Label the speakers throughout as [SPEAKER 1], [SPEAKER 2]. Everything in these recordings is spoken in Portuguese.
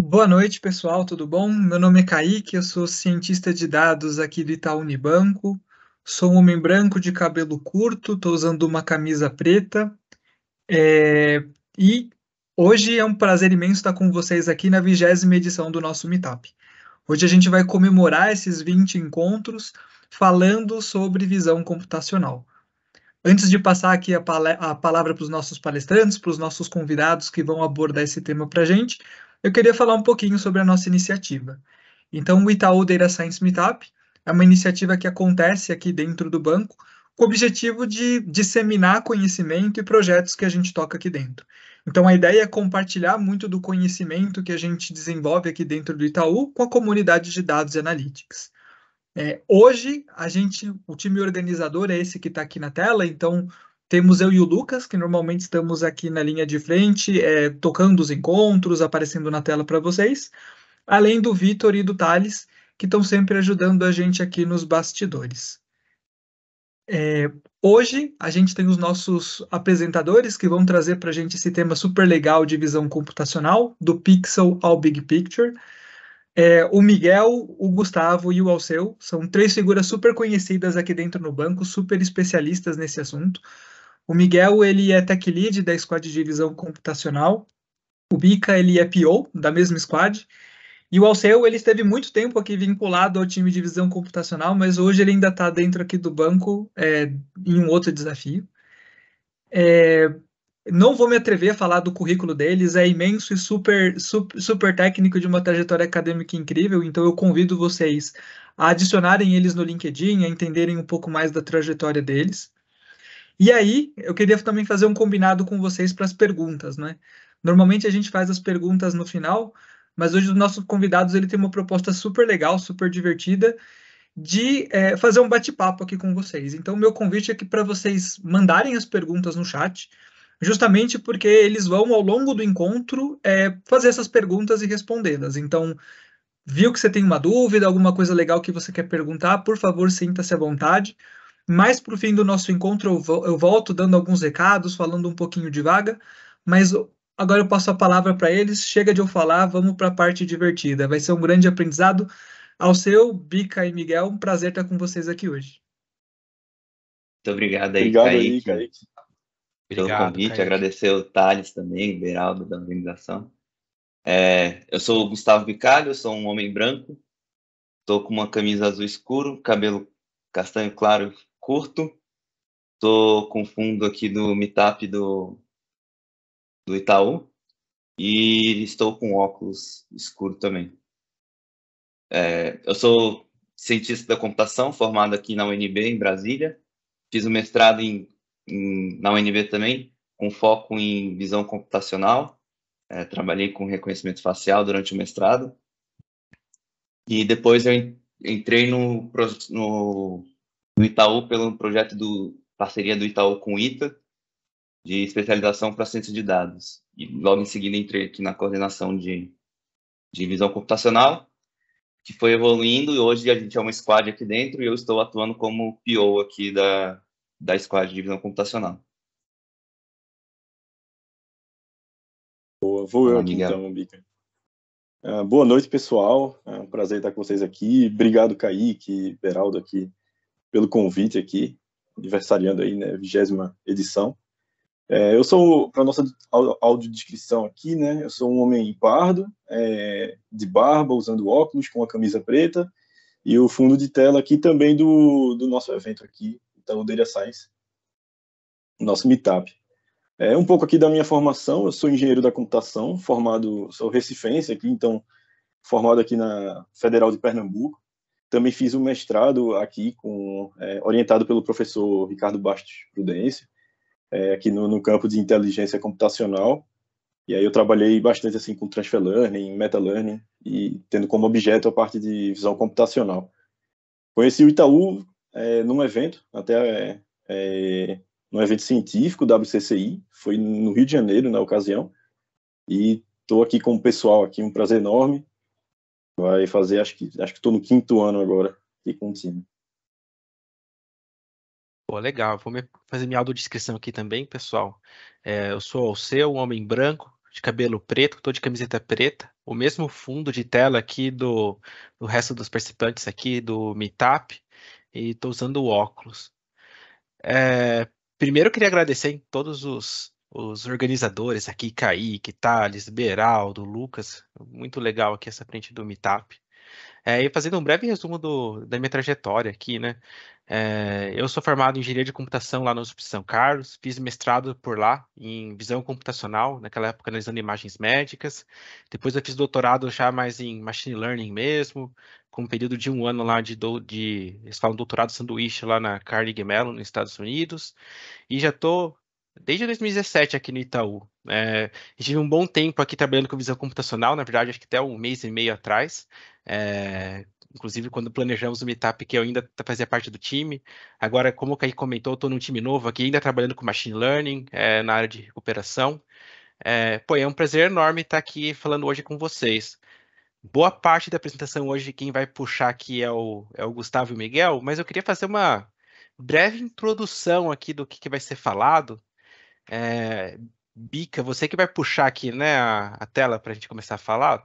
[SPEAKER 1] Boa noite, pessoal, tudo bom? Meu nome é Kaique, eu sou cientista de dados aqui do Itaú Unibanco. Sou um homem branco de cabelo curto, estou usando uma camisa preta. E hoje é um prazer imenso estar com vocês aqui na 20ª edição do nosso Meetup. Hoje a gente vai comemorar esses 20 encontros falando sobre visão computacional. Antes de passar aqui a palavra para os nossos palestrantes, para os nossos convidados que vão abordar esse tema para a gente, eu queria falar um pouquinho sobre a nossa iniciativa. Então, o Itaú Data Science Meetup é uma iniciativa que acontece aqui dentro do banco, com o objetivo de disseminar conhecimento e projetos que a gente toca aqui dentro. Então, a ideia é compartilhar muito do conhecimento que a gente desenvolve aqui dentro do Itaú com a comunidade de dados e analytics. Hoje, o time organizador é esse que está aqui na tela, então temos eu e o Lucas, que normalmente estamos aqui na linha de frente, tocando os encontros, aparecendo na tela para vocês, além do Vitor e do Thales, que estão sempre ajudando a gente aqui nos bastidores. Hoje, a gente tem os nossos apresentadores que vão trazer para a gente esse tema super legal de visão computacional, do Pixel ao Big Picture. O Miguel, o Gustavo e o Alceu são três figuras super conhecidas aqui dentro no banco, super especialistas nesse assunto. O Miguel, ele é Tech Lead da Squad de Visão Computacional. O Bica, ele é PO da mesma Squad. E o Alceu, ele esteve muito tempo aqui vinculado ao time de visão computacional, mas hoje ele ainda está dentro aqui do banco em um outro desafio. Não vou me atrever a falar do currículo deles, é imenso e super técnico, de uma trajetória acadêmica incrível, então eu convido vocês a adicionarem eles no LinkedIn, a entenderem um pouco mais da trajetória deles. E aí, eu queria também fazer um combinado com vocês para as perguntas, né? Normalmente a gente faz as perguntas no final, mas hoje os nossos convidados ele tem uma proposta super legal, super divertida, de fazer um bate-papo aqui com vocês. Então, meu convite é que para vocês mandarem as perguntas no chat, justamente porque eles vão, ao longo do encontro, fazer essas perguntas e respondê-las. Então, viu que você tem uma dúvida, alguma coisa legal que você quer perguntar, por favor, sinta-se à vontade. Mais para o fim do nosso encontro, eu volto dando alguns recados, falando um pouquinho de vaga, mas agora eu passo a palavra para eles. Chega de eu falar, vamos para a parte divertida. Vai ser um grande aprendizado. Alceu, Bica e Miguel, um prazer estar com vocês aqui hoje.
[SPEAKER 2] Muito obrigado aí,
[SPEAKER 3] Obrigado aí,
[SPEAKER 2] Kaique, pelo convite.
[SPEAKER 4] Kaique.
[SPEAKER 2] Agradecer o Thales também, o Beraldo da organização. Eu sou o Gustavo Bicalho, eu sou um homem branco. Estou com uma camisa azul escuro, cabelo castanho claro curto. Estou com fundo aqui do Meetup do Itaú. E estou com óculos escuro também. Eu sou cientista da computação, formado aqui na UNB, em Brasília. Fiz o mestrado na UNB também, com foco em visão computacional. Trabalhei com reconhecimento facial durante o mestrado. E depois eu entrei no Itaú pelo projeto parceria do Itaú com o ITA, de especialização para ciência de dados. E logo em seguida entrei aqui na coordenação de visão computacional, que foi evoluindo, e hoje a gente é uma squad aqui dentro e eu estou atuando como PO aqui da squad de visão computacional.
[SPEAKER 3] Boa, vou eu aqui então, Bica. Boa noite, pessoal. É um prazer estar com vocês aqui. Obrigado, Kaique, Beraldo aqui, pelo convite aqui, aniversariando aí, né, 20ª edição. Eu sou, para nossa audiodescrição aqui, né, eu sou um homem pardo, de barba, usando óculos, com a camisa preta, e o fundo de tela aqui também do nosso evento aqui, então o Data Science, nosso Meetup. Um pouco aqui da minha formação, eu sou engenheiro da computação, sou recifense aqui, então formado aqui na Federal de Pernambuco. Também fiz o mestrado aqui, orientado pelo professor Ricardo Bastos Prudêncio, aqui no campo de inteligência computacional. E aí eu trabalhei bastante assim com transfer learning, meta learning, e tendo como objeto a parte de visão computacional. Conheci o Itaú num evento, num evento científico, WCCI, foi no Rio de Janeiro, na ocasião, e estou aqui com o pessoal aqui, um prazer enorme. Vai fazer, acho que estou no 5º ano agora, aqui com o time.
[SPEAKER 4] Pô, legal. Vou fazer minha autodescrição aqui também, pessoal. Eu sou o Alceu, um homem branco, de cabelo preto, tô de camiseta preta, o mesmo fundo de tela aqui do resto dos participantes aqui do Meetup, e tô usando óculos. Primeiro eu queria agradecer em todos os organizadores aqui, Kaique, Thales, Beraldo, Lucas, muito legal aqui essa frente do Meetup. E fazendo um breve resumo da minha trajetória aqui, né? Eu sou formado em engenharia de computação lá na USP de São Carlos, fiz mestrado por lá em visão computacional, naquela época analisando imagens médicas. Depois eu fiz doutorado já mais em machine learning mesmo, com um período de 1 ano lá eles falam doutorado sanduíche lá na Carnegie Mellon, nos Estados Unidos. E já estou desde 2017 aqui no Itaú. Tive um bom tempo aqui trabalhando com visão computacional, na verdade, acho que até 1 mês e meio atrás. Inclusive, quando planejamos o Meetup, que eu ainda fazia parte do time. Agora, como o Kaique comentou, estou num time novo aqui, ainda trabalhando com Machine Learning, na área de recuperação. É um prazer enorme estar aqui falando hoje com vocês. Boa parte da apresentação hoje, quem vai puxar aqui é o Gustavo e o Miguel, mas eu queria fazer uma breve introdução aqui do que vai ser falado. Bica, você que vai puxar aqui, né, a tela para a gente começar a falar.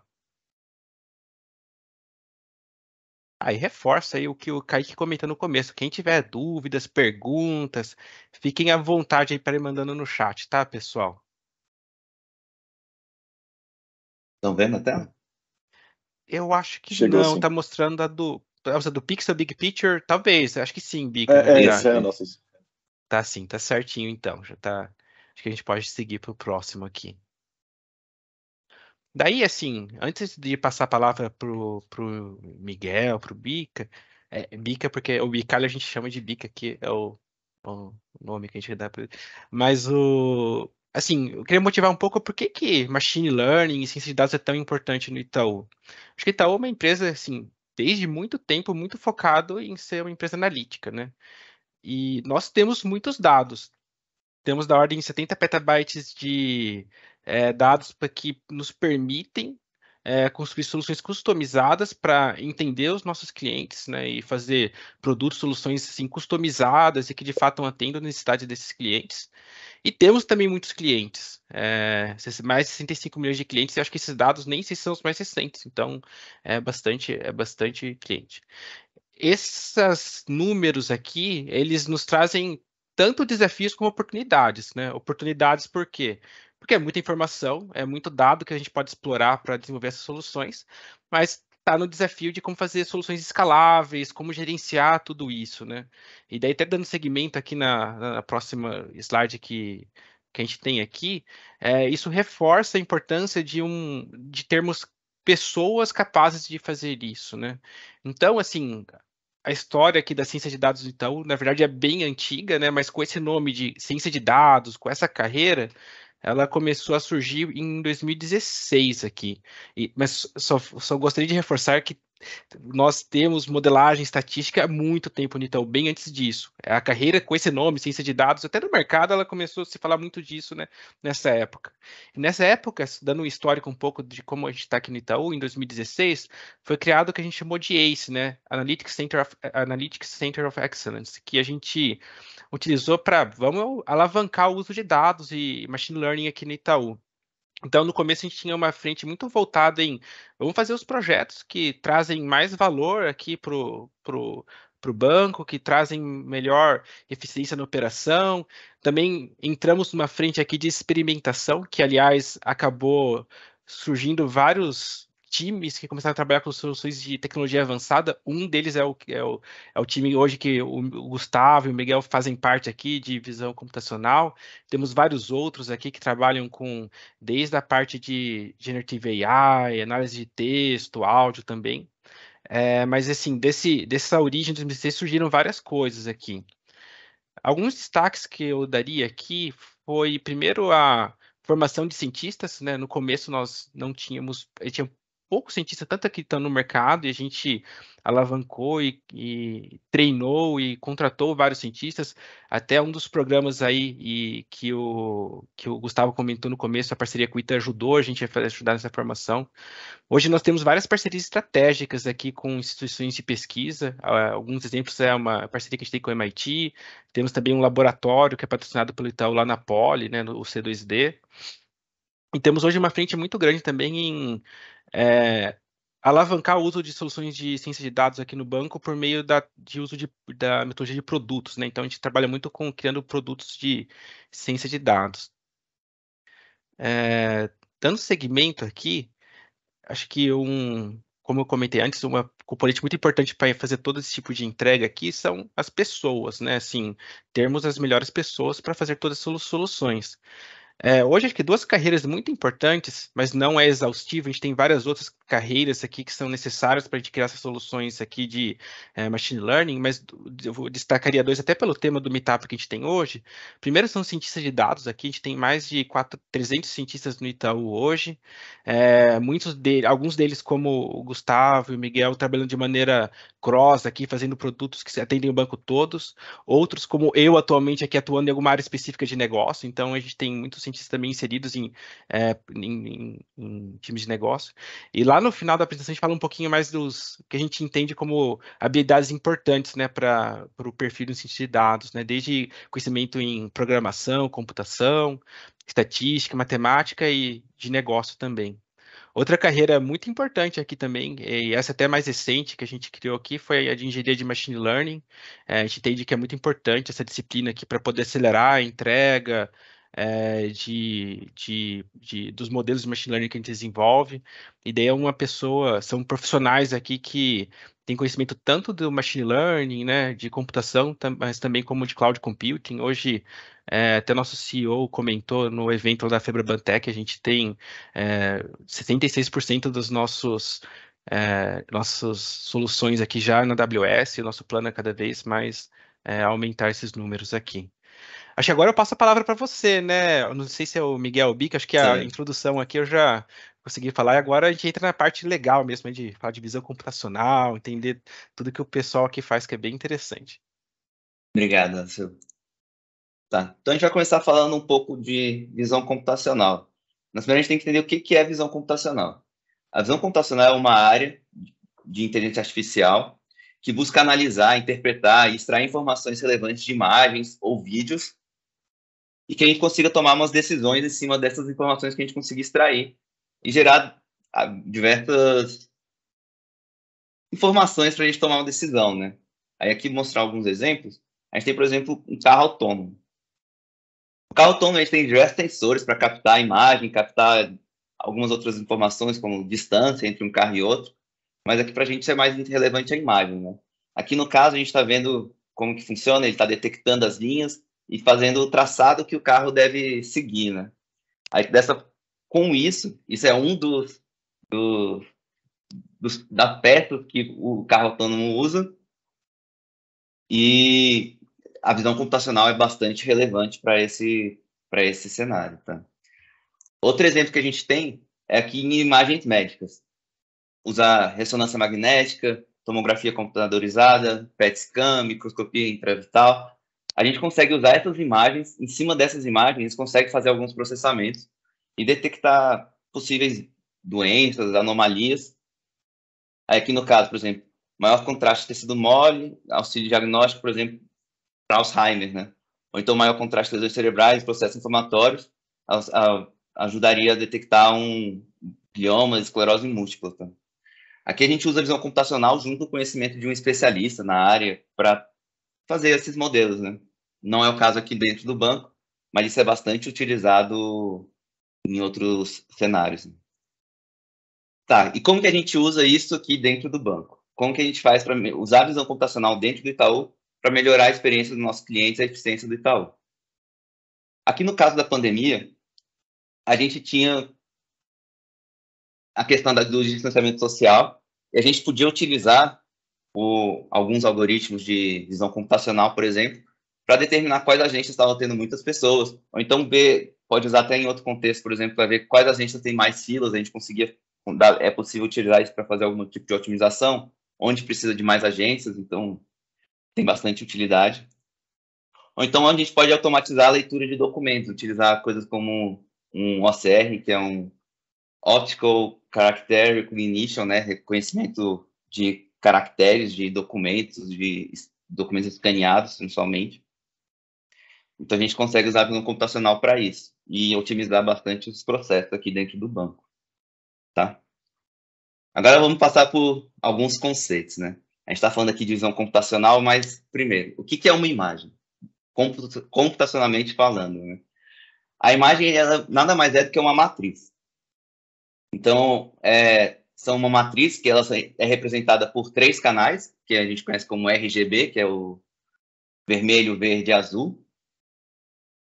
[SPEAKER 4] Aí reforça aí o que o Kaique comentou no começo. Quem tiver dúvidas, perguntas, fiquem à vontade aí para ir mandando no chat, tá, pessoal?
[SPEAKER 2] Estão vendo a tela?
[SPEAKER 4] Eu acho que
[SPEAKER 3] Chegou
[SPEAKER 4] não,
[SPEAKER 3] sim.
[SPEAKER 4] tá mostrando a do Pixel Big Picture, talvez, acho que sim, Bica, na
[SPEAKER 3] Esse
[SPEAKER 4] verdade.
[SPEAKER 3] é a nossa.
[SPEAKER 4] Tá sim, tá certinho então, já tá. Acho que a gente pode seguir pro próximo aqui. Daí, assim, antes de passar a palavra pro Miguel, pro Bica, Bica porque o Bicalho a gente chama de Bica, que é o nome que a gente dá para ele. Mas assim, eu queria motivar um pouco por que Machine Learning e ciência de dados é tão importante no Itaú. Acho que o Itaú é uma empresa, assim, desde muito tempo, muito focado em ser uma empresa analítica, né? E nós temos muitos dados. Temos da ordem de 70 petabytes de dados que nos permitem construir soluções customizadas para entender os nossos clientes, né, e fazer produtos, soluções assim, customizadas e que de fato atendam a necessidade desses clientes. E temos também muitos clientes, mais de 65 milhões de clientes, e acho que esses dados nem sei se são os mais recentes, então é bastante cliente. Esses números aqui, eles nos trazem tanto desafios como oportunidades, né? Oportunidades por quê? Porque é muita informação, é muito dado que a gente pode explorar para desenvolver essas soluções, mas está no desafio de como fazer soluções escaláveis, como gerenciar tudo isso, né? E daí, até dando segmento aqui na próxima slide que a gente tem aqui, isso reforça a importância de termos pessoas capazes de fazer isso, né? Então, assim, a história aqui da ciência de dados do Itaú, na verdade, é bem antiga, né? Mas com esse nome de ciência de dados, com essa carreira, ela começou a surgir em 2016 aqui. Mas só gostaria de reforçar que nós temos modelagem estatística há muito tempo no Itaú, bem antes disso. A carreira com esse nome, ciência de dados, até no mercado ela começou a se falar muito disso, né, nessa época. E nessa época, dando um histórico um pouco de como a gente está aqui no Itaú, em 2016, foi criado o que a gente chamou de ACE, né, Analytics Center of Excellence, que a gente utilizou para, vamos alavancar o uso de dados e machine learning aqui no Itaú. Então, no começo, a gente tinha uma frente muito voltada em vamos fazer os projetos que trazem mais valor aqui para o banco, que trazem melhor eficiência na operação. Também entramos numa frente aqui de experimentação, que, aliás, acabou surgindo vários times que começaram a trabalhar com soluções de tecnologia avançada. Um deles é o time hoje que o Gustavo e o Miguel fazem parte aqui de visão computacional. Temos vários outros aqui que trabalham com desde a parte de Generative AI, análise de texto, áudio também. Mas, assim, dessa origem dos MCs surgiram várias coisas aqui. Alguns destaques que eu daria aqui foi, primeiro, a formação de cientistas, né? No começo nós não tínhamos, tinha pouco cientista, tanto aqui estão no mercado, e a gente alavancou e treinou e contratou vários cientistas, até um dos programas aí que o Gustavo comentou no começo, a parceria com o ITA ajudou a gente a ajudar nessa formação. Hoje nós temos várias parcerias estratégicas aqui com instituições de pesquisa. Alguns exemplos é uma parceria que a gente tem com o MIT. Temos também um laboratório que é patrocinado pelo Itaú lá na Poli, né, no C2D. E temos hoje uma frente muito grande também em alavancar o uso de soluções de ciência de dados aqui no banco por meio de uso da metodologia de produtos, né? Então, a gente trabalha muito com criando produtos de ciência de dados. Dando segmento aqui, acho que como eu comentei antes, uma componente muito importante para fazer todo esse tipo de entrega aqui são as pessoas, né? Assim, termos as melhores pessoas para fazer todas as soluções. Hoje, acho que duas carreiras muito importantes, mas não é exaustivo. A gente tem várias outras carreiras aqui que são necessárias para a gente criar essas soluções aqui de machine learning, mas eu destacaria dois até pelo tema do Meetup que a gente tem hoje. Primeiro são cientistas de dados aqui, a gente tem mais de 300 cientistas no Itaú hoje. Alguns deles, como o Gustavo e o Miguel, trabalhando de maneira cross aqui, fazendo produtos que atendem o banco todos. Outros, como eu atualmente aqui atuando em alguma área específica de negócio, então a gente tem muitos cientistas também inseridos em times de negócio. E lá no final da apresentação a gente fala um pouquinho mais dos que a gente entende como habilidades importantes, né, para o perfil do cientista de dados, né, desde conhecimento em programação, computação, estatística, matemática e de negócio também. Outra carreira muito importante aqui também, e essa até mais recente que a gente criou aqui, foi a de engenharia de machine learning. A gente entende que é muito importante essa disciplina aqui para poder acelerar a entrega dos modelos de machine learning que a gente desenvolve. E daí são profissionais aqui que têm conhecimento tanto do machine learning, né, de computação, mas também como de cloud computing. Hoje, até nosso CEO comentou no evento da Febraban-Tech, a gente tem 76% dos nossas soluções aqui já na AWS, o nosso plano é cada vez mais aumentar esses números aqui. Acho que agora eu passo a palavra para você, né? Eu não sei se é o Miguel Bica, acho que a introdução aqui eu já consegui falar, e agora a gente entra na parte legal mesmo, de falar de visão computacional, entender tudo que o pessoal aqui faz, que é bem interessante.
[SPEAKER 2] Obrigado, Silvio. Tá, então a gente vai começar falando um pouco de visão computacional. Mas primeiro a gente tem que entender o que é visão computacional. A visão computacional é uma área de inteligência artificial que busca analisar, interpretar e extrair informações relevantes de imagens ou vídeos e que a gente consiga tomar umas decisões em cima dessas informações que a gente consiga extrair e gerar diversas informações para a gente tomar uma decisão, né? Aí aqui mostrar alguns exemplos. A gente tem, por exemplo, um carro autônomo. O carro autônomo, a gente tem diversos sensores para captar a imagem, captar algumas outras informações, como distância entre um carro e outro, mas aqui para a gente isso é mais relevante a imagem, né? Aqui no caso, a gente está vendo como que funciona, ele está detectando as linhas e fazendo o traçado que o carro deve seguir, né? Aí, com isso é um da peças que o carro autônomo usa, e a visão computacional é bastante relevante para esse cenário, tá? Outro exemplo que a gente tem é aqui em imagens médicas. Usar ressonância magnética, tomografia computadorizada, PET scan, microscopia intravital. A gente consegue usar essas imagens, em cima dessas imagens, a gente consegue fazer alguns processamentos e detectar possíveis doenças, anomalias. Aí aqui no caso, por exemplo, maior contraste de tecido mole, auxílio diagnóstico, por exemplo, para Alzheimer, né? Ou então maior contraste de lesões cerebrais, processos inflamatórios, ajudaria a detectar um glioma, esclerose múltipla. Tá? Aqui a gente usa a visão computacional junto com o conhecimento de um especialista na área para fazer esses modelos, né? Não é o caso aqui dentro do banco, mas isso é bastante utilizado em outros cenários. Né? Tá, e como que a gente usa isso aqui dentro do banco? Como que a gente faz para usar a visão computacional dentro do Itaú para melhorar a experiência dos nossos clientes e a eficiência do Itaú? Aqui no caso da pandemia, a gente tinha a questão do distanciamento social e a gente podia utilizar alguns algoritmos de visão computacional, por exemplo, para determinar quais agências estavam tendo muitas pessoas, ou então pode usar até em outro contexto, por exemplo, para ver quais agências têm mais filas, a gente conseguia, é possível utilizar isso para fazer algum tipo de otimização, onde precisa de mais agências, então tem bastante utilidade. Ou então a gente pode automatizar a leitura de documentos, utilizar coisas como um OCR, que é um Optical Character Recognition, né, reconhecimento de caracteres de documentos escaneados, principalmente. Então, a gente consegue usar a visão computacional para isso. e otimizar bastante os processos aqui dentro do banco, tá? Agora vamos passar por alguns conceitos, né? A gente está falando aqui de visão computacional, mas, primeiro, o que é uma imagem? Computacionalmente falando, né? A imagem, ela nada mais é do que uma matriz. Então, são uma matriz que ela é representada por 3 canais, que a gente conhece como RGB, que é o vermelho, verde e azul.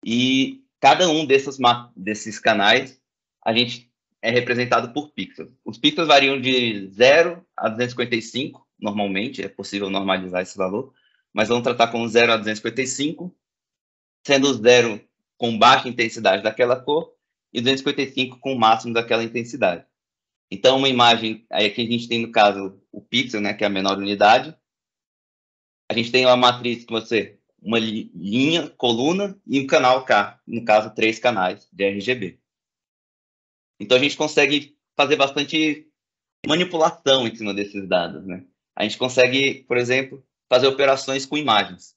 [SPEAKER 2] E cada um desses canais, a gente é representado por pixels. Os pixels variam de 0 a 255, normalmente, é possível normalizar esse valor, mas vamos tratar com 0 a 255, sendo 0 com baixa intensidade daquela cor e 255 com o máximo daquela intensidade. Então, uma imagem, aí aqui a gente tem, no caso, o pixel, né, que é a menor unidade. A gente tem uma matriz uma linha, coluna e um canal K, no caso, 3 canais de RGB. Então, a gente consegue fazer bastante manipulação em cima desses dados, né? A gente consegue, por exemplo, fazer operações com imagens.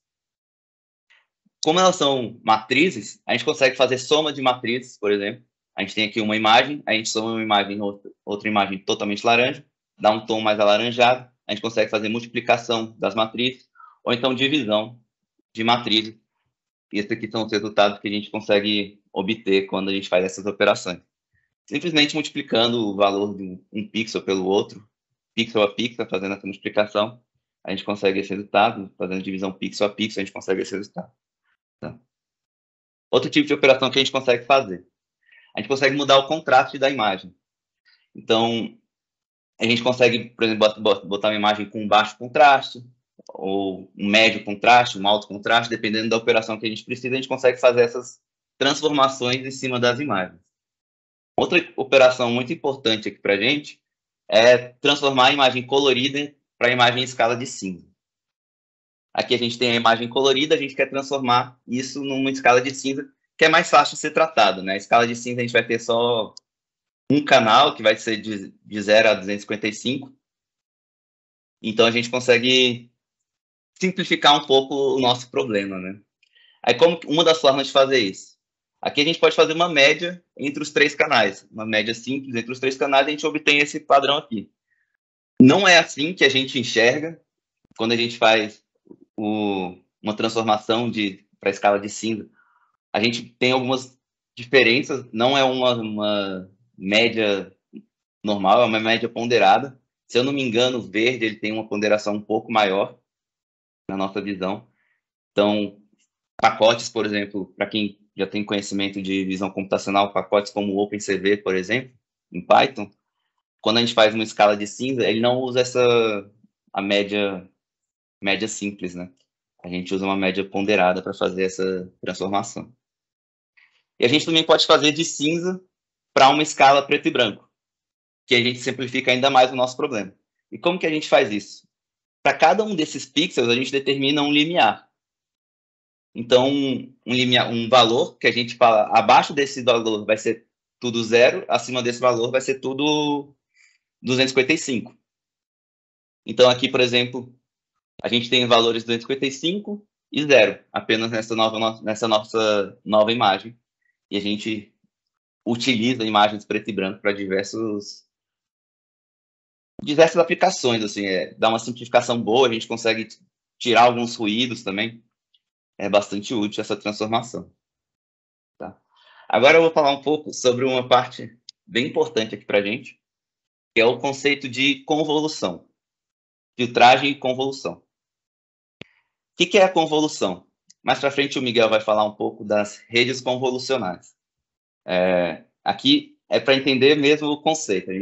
[SPEAKER 2] Como elas são matrizes, a gente consegue fazer soma de matrizes, por exemplo. A gente tem aqui uma imagem, a gente soma uma imagem, outra imagem totalmente laranja, dá um tom mais alaranjado, a gente consegue fazer multiplicação das matrizes, ou então divisão de matrizes. E esses aqui são os resultados que a gente consegue obter quando a gente faz essas operações. Simplesmente multiplicando o valor de um pixel pelo outro, pixel a pixel, fazendo essa multiplicação, a gente consegue esse resultado. Fazendo divisão pixel a pixel, a gente consegue esse resultado. Tá? Outro tipo de operação que a gente consegue fazer. A gente consegue mudar o contraste da imagem. Então, a gente consegue, por exemplo, botar uma imagem com baixo contraste, ou um médio contraste, um alto contraste, dependendo da operação que a gente precisa, a gente consegue fazer essas transformações em cima das imagens. Outra operação muito importante aqui para a gente é transformar a imagem colorida para a imagem em escala de cinza. Aqui a gente tem a imagem colorida, a gente quer transformar isso numa escala de cinza, que é mais fácil de ser tratado, né? A escala de cinza a gente vai ter só um canal, que vai ser de 0 a 255. Então, a gente consegue simplificar um pouco o nosso problema, né? Aí, uma das formas de fazer isso? Aqui a gente pode fazer uma média entre os 3 canais. Uma média simples entre os 3 canais, a gente obtém esse padrão aqui. Não é assim que a gente enxerga quando a gente faz uma transformação para a escala de cinza. A gente tem algumas diferenças, não é uma média normal, é uma média ponderada. Se eu não me engano, o verde ele tem uma ponderação um pouco maior na nossa visão. Então, pacotes, por exemplo, para quem já tem conhecimento de visão computacional, pacotes como o OpenCV, por exemplo, em Python, quando a gente faz uma escala de cinza, ele não usa a média simples, né? A gente usa uma média ponderada para fazer essa transformação. E a gente também pode fazer de cinza para uma escala preto e branco, que a gente simplifica ainda mais o nosso problema. E como que a gente faz isso? Para cada um desses pixels, a gente determina um limiar. Então, um valor que a gente fala, abaixo desse valor vai ser tudo 0, acima desse valor vai ser tudo 255. Então, aqui, por exemplo, a gente tem valores 255 e 0, apenas nessa nossa nova imagem. E a gente utiliza imagens preto e branco para diversas aplicações, assim, dá uma simplificação boa, a gente consegue tirar alguns ruídos também. É bastante útil essa transformação. Tá? Agora eu vou falar um pouco sobre uma parte bem importante aqui para a gente, que é o conceito de convolução. Filtragem e convolução. O que é a convolução? Mais para frente o Miguel vai falar um pouco das redes convolucionais. Aqui é para entender mesmo o conceito.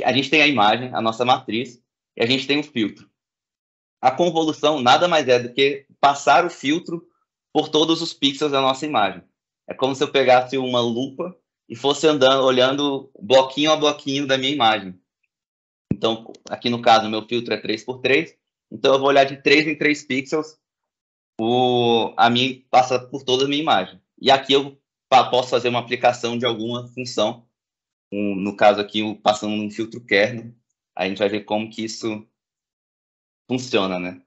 [SPEAKER 2] A gente tem a imagem, a nossa matriz, e a gente tem um filtro. A convolução nada mais é do que passar o filtro por todos os pixels da nossa imagem. É como se eu pegasse uma lupa e fosse olhando bloquinho a bloquinho da minha imagem. Então, aqui no caso, o meu filtro é 3x3, então eu vou olhar de 3 em 3 pixels, passa por toda a minha imagem. E aqui eu posso fazer uma aplicação de alguma função, no caso aqui, passando um filtro kernel, a gente vai ver como que isso funciona, né?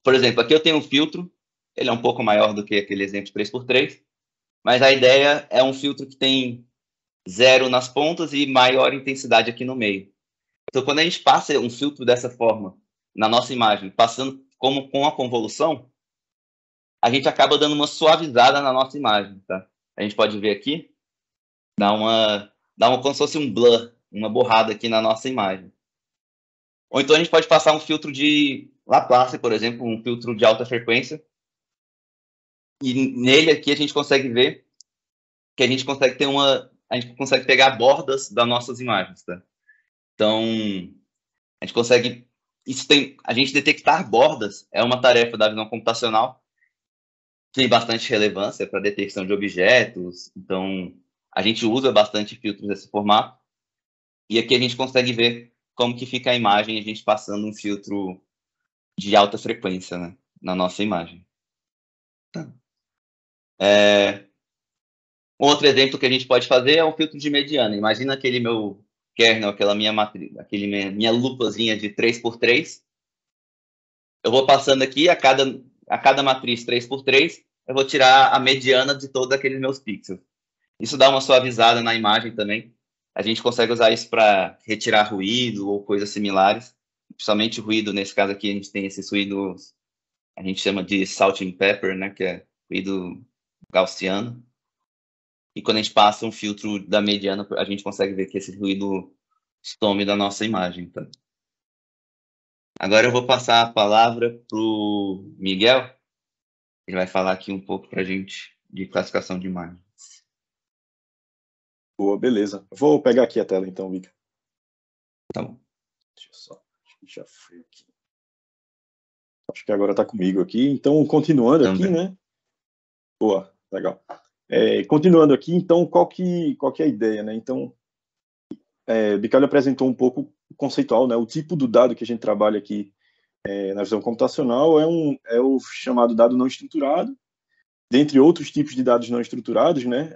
[SPEAKER 2] Por exemplo, aqui eu tenho um filtro, ele é um pouco maior do que aquele exemplo 3x3, mas a ideia é um filtro que tem 0 nas pontas e maior intensidade aqui no meio. Então, quando a gente passa um filtro dessa forma na nossa imagem, passando como com a convolução, a gente acaba dando uma suavizada na nossa imagem, tá? A gente pode ver aqui, dá uma como se fosse um blur, uma borrada aqui na nossa imagem. Ou então a gente pode passar um filtro de Laplace, por exemplo, um filtro de alta frequência, e nele aqui a gente consegue ver que a gente consegue ter a gente consegue pegar bordas das nossas imagens, tá? Então, a gente consegue a gente detectar bordas é uma tarefa da visão computacional que tem bastante relevância para detecção de objetos. Então, a gente usa bastante filtros desse formato. E aqui a gente consegue ver como que fica a imagem, a gente passando um filtro de alta frequência, né, na nossa imagem. Tá. Outro exemplo que a gente pode fazer é um filtro de mediana. Imagina aquele meu kernel, aquela minha matriz, minha lupazinha de 3x3. Eu vou passando aqui, a cada matriz 3x3, eu vou tirar a mediana de todos aqueles meus pixels. Isso dá uma suavizada na imagem também. A gente consegue usar isso para retirar ruído ou coisas similares. Principalmente ruído, nesse caso aqui, a gente tem esses ruídos, a gente chama de salt and pepper, né, que é ruído gaussiano. E quando a gente passa um filtro da mediana, a gente consegue ver que esse ruído some da nossa imagem. Tá? Agora eu vou passar a palavra para o Miguel. Ele vai falar aqui um pouco para a gente de classificação de imagens.
[SPEAKER 3] Boa, beleza. Vou pegar aqui a tela então, Mica.
[SPEAKER 2] Tá bom.
[SPEAKER 3] Deixa eu só... Já foi aqui. Acho que agora está comigo aqui. Então, continuando aqui, né? Boa, legal. Continuando aqui, então, qual que é a ideia, né? Então, Bicalho apresentou um pouco o conceitual, né? O tipo do dado que a gente trabalha aqui na visão computacional é o chamado dado não estruturado, dentre outros tipos de dados não estruturados, né?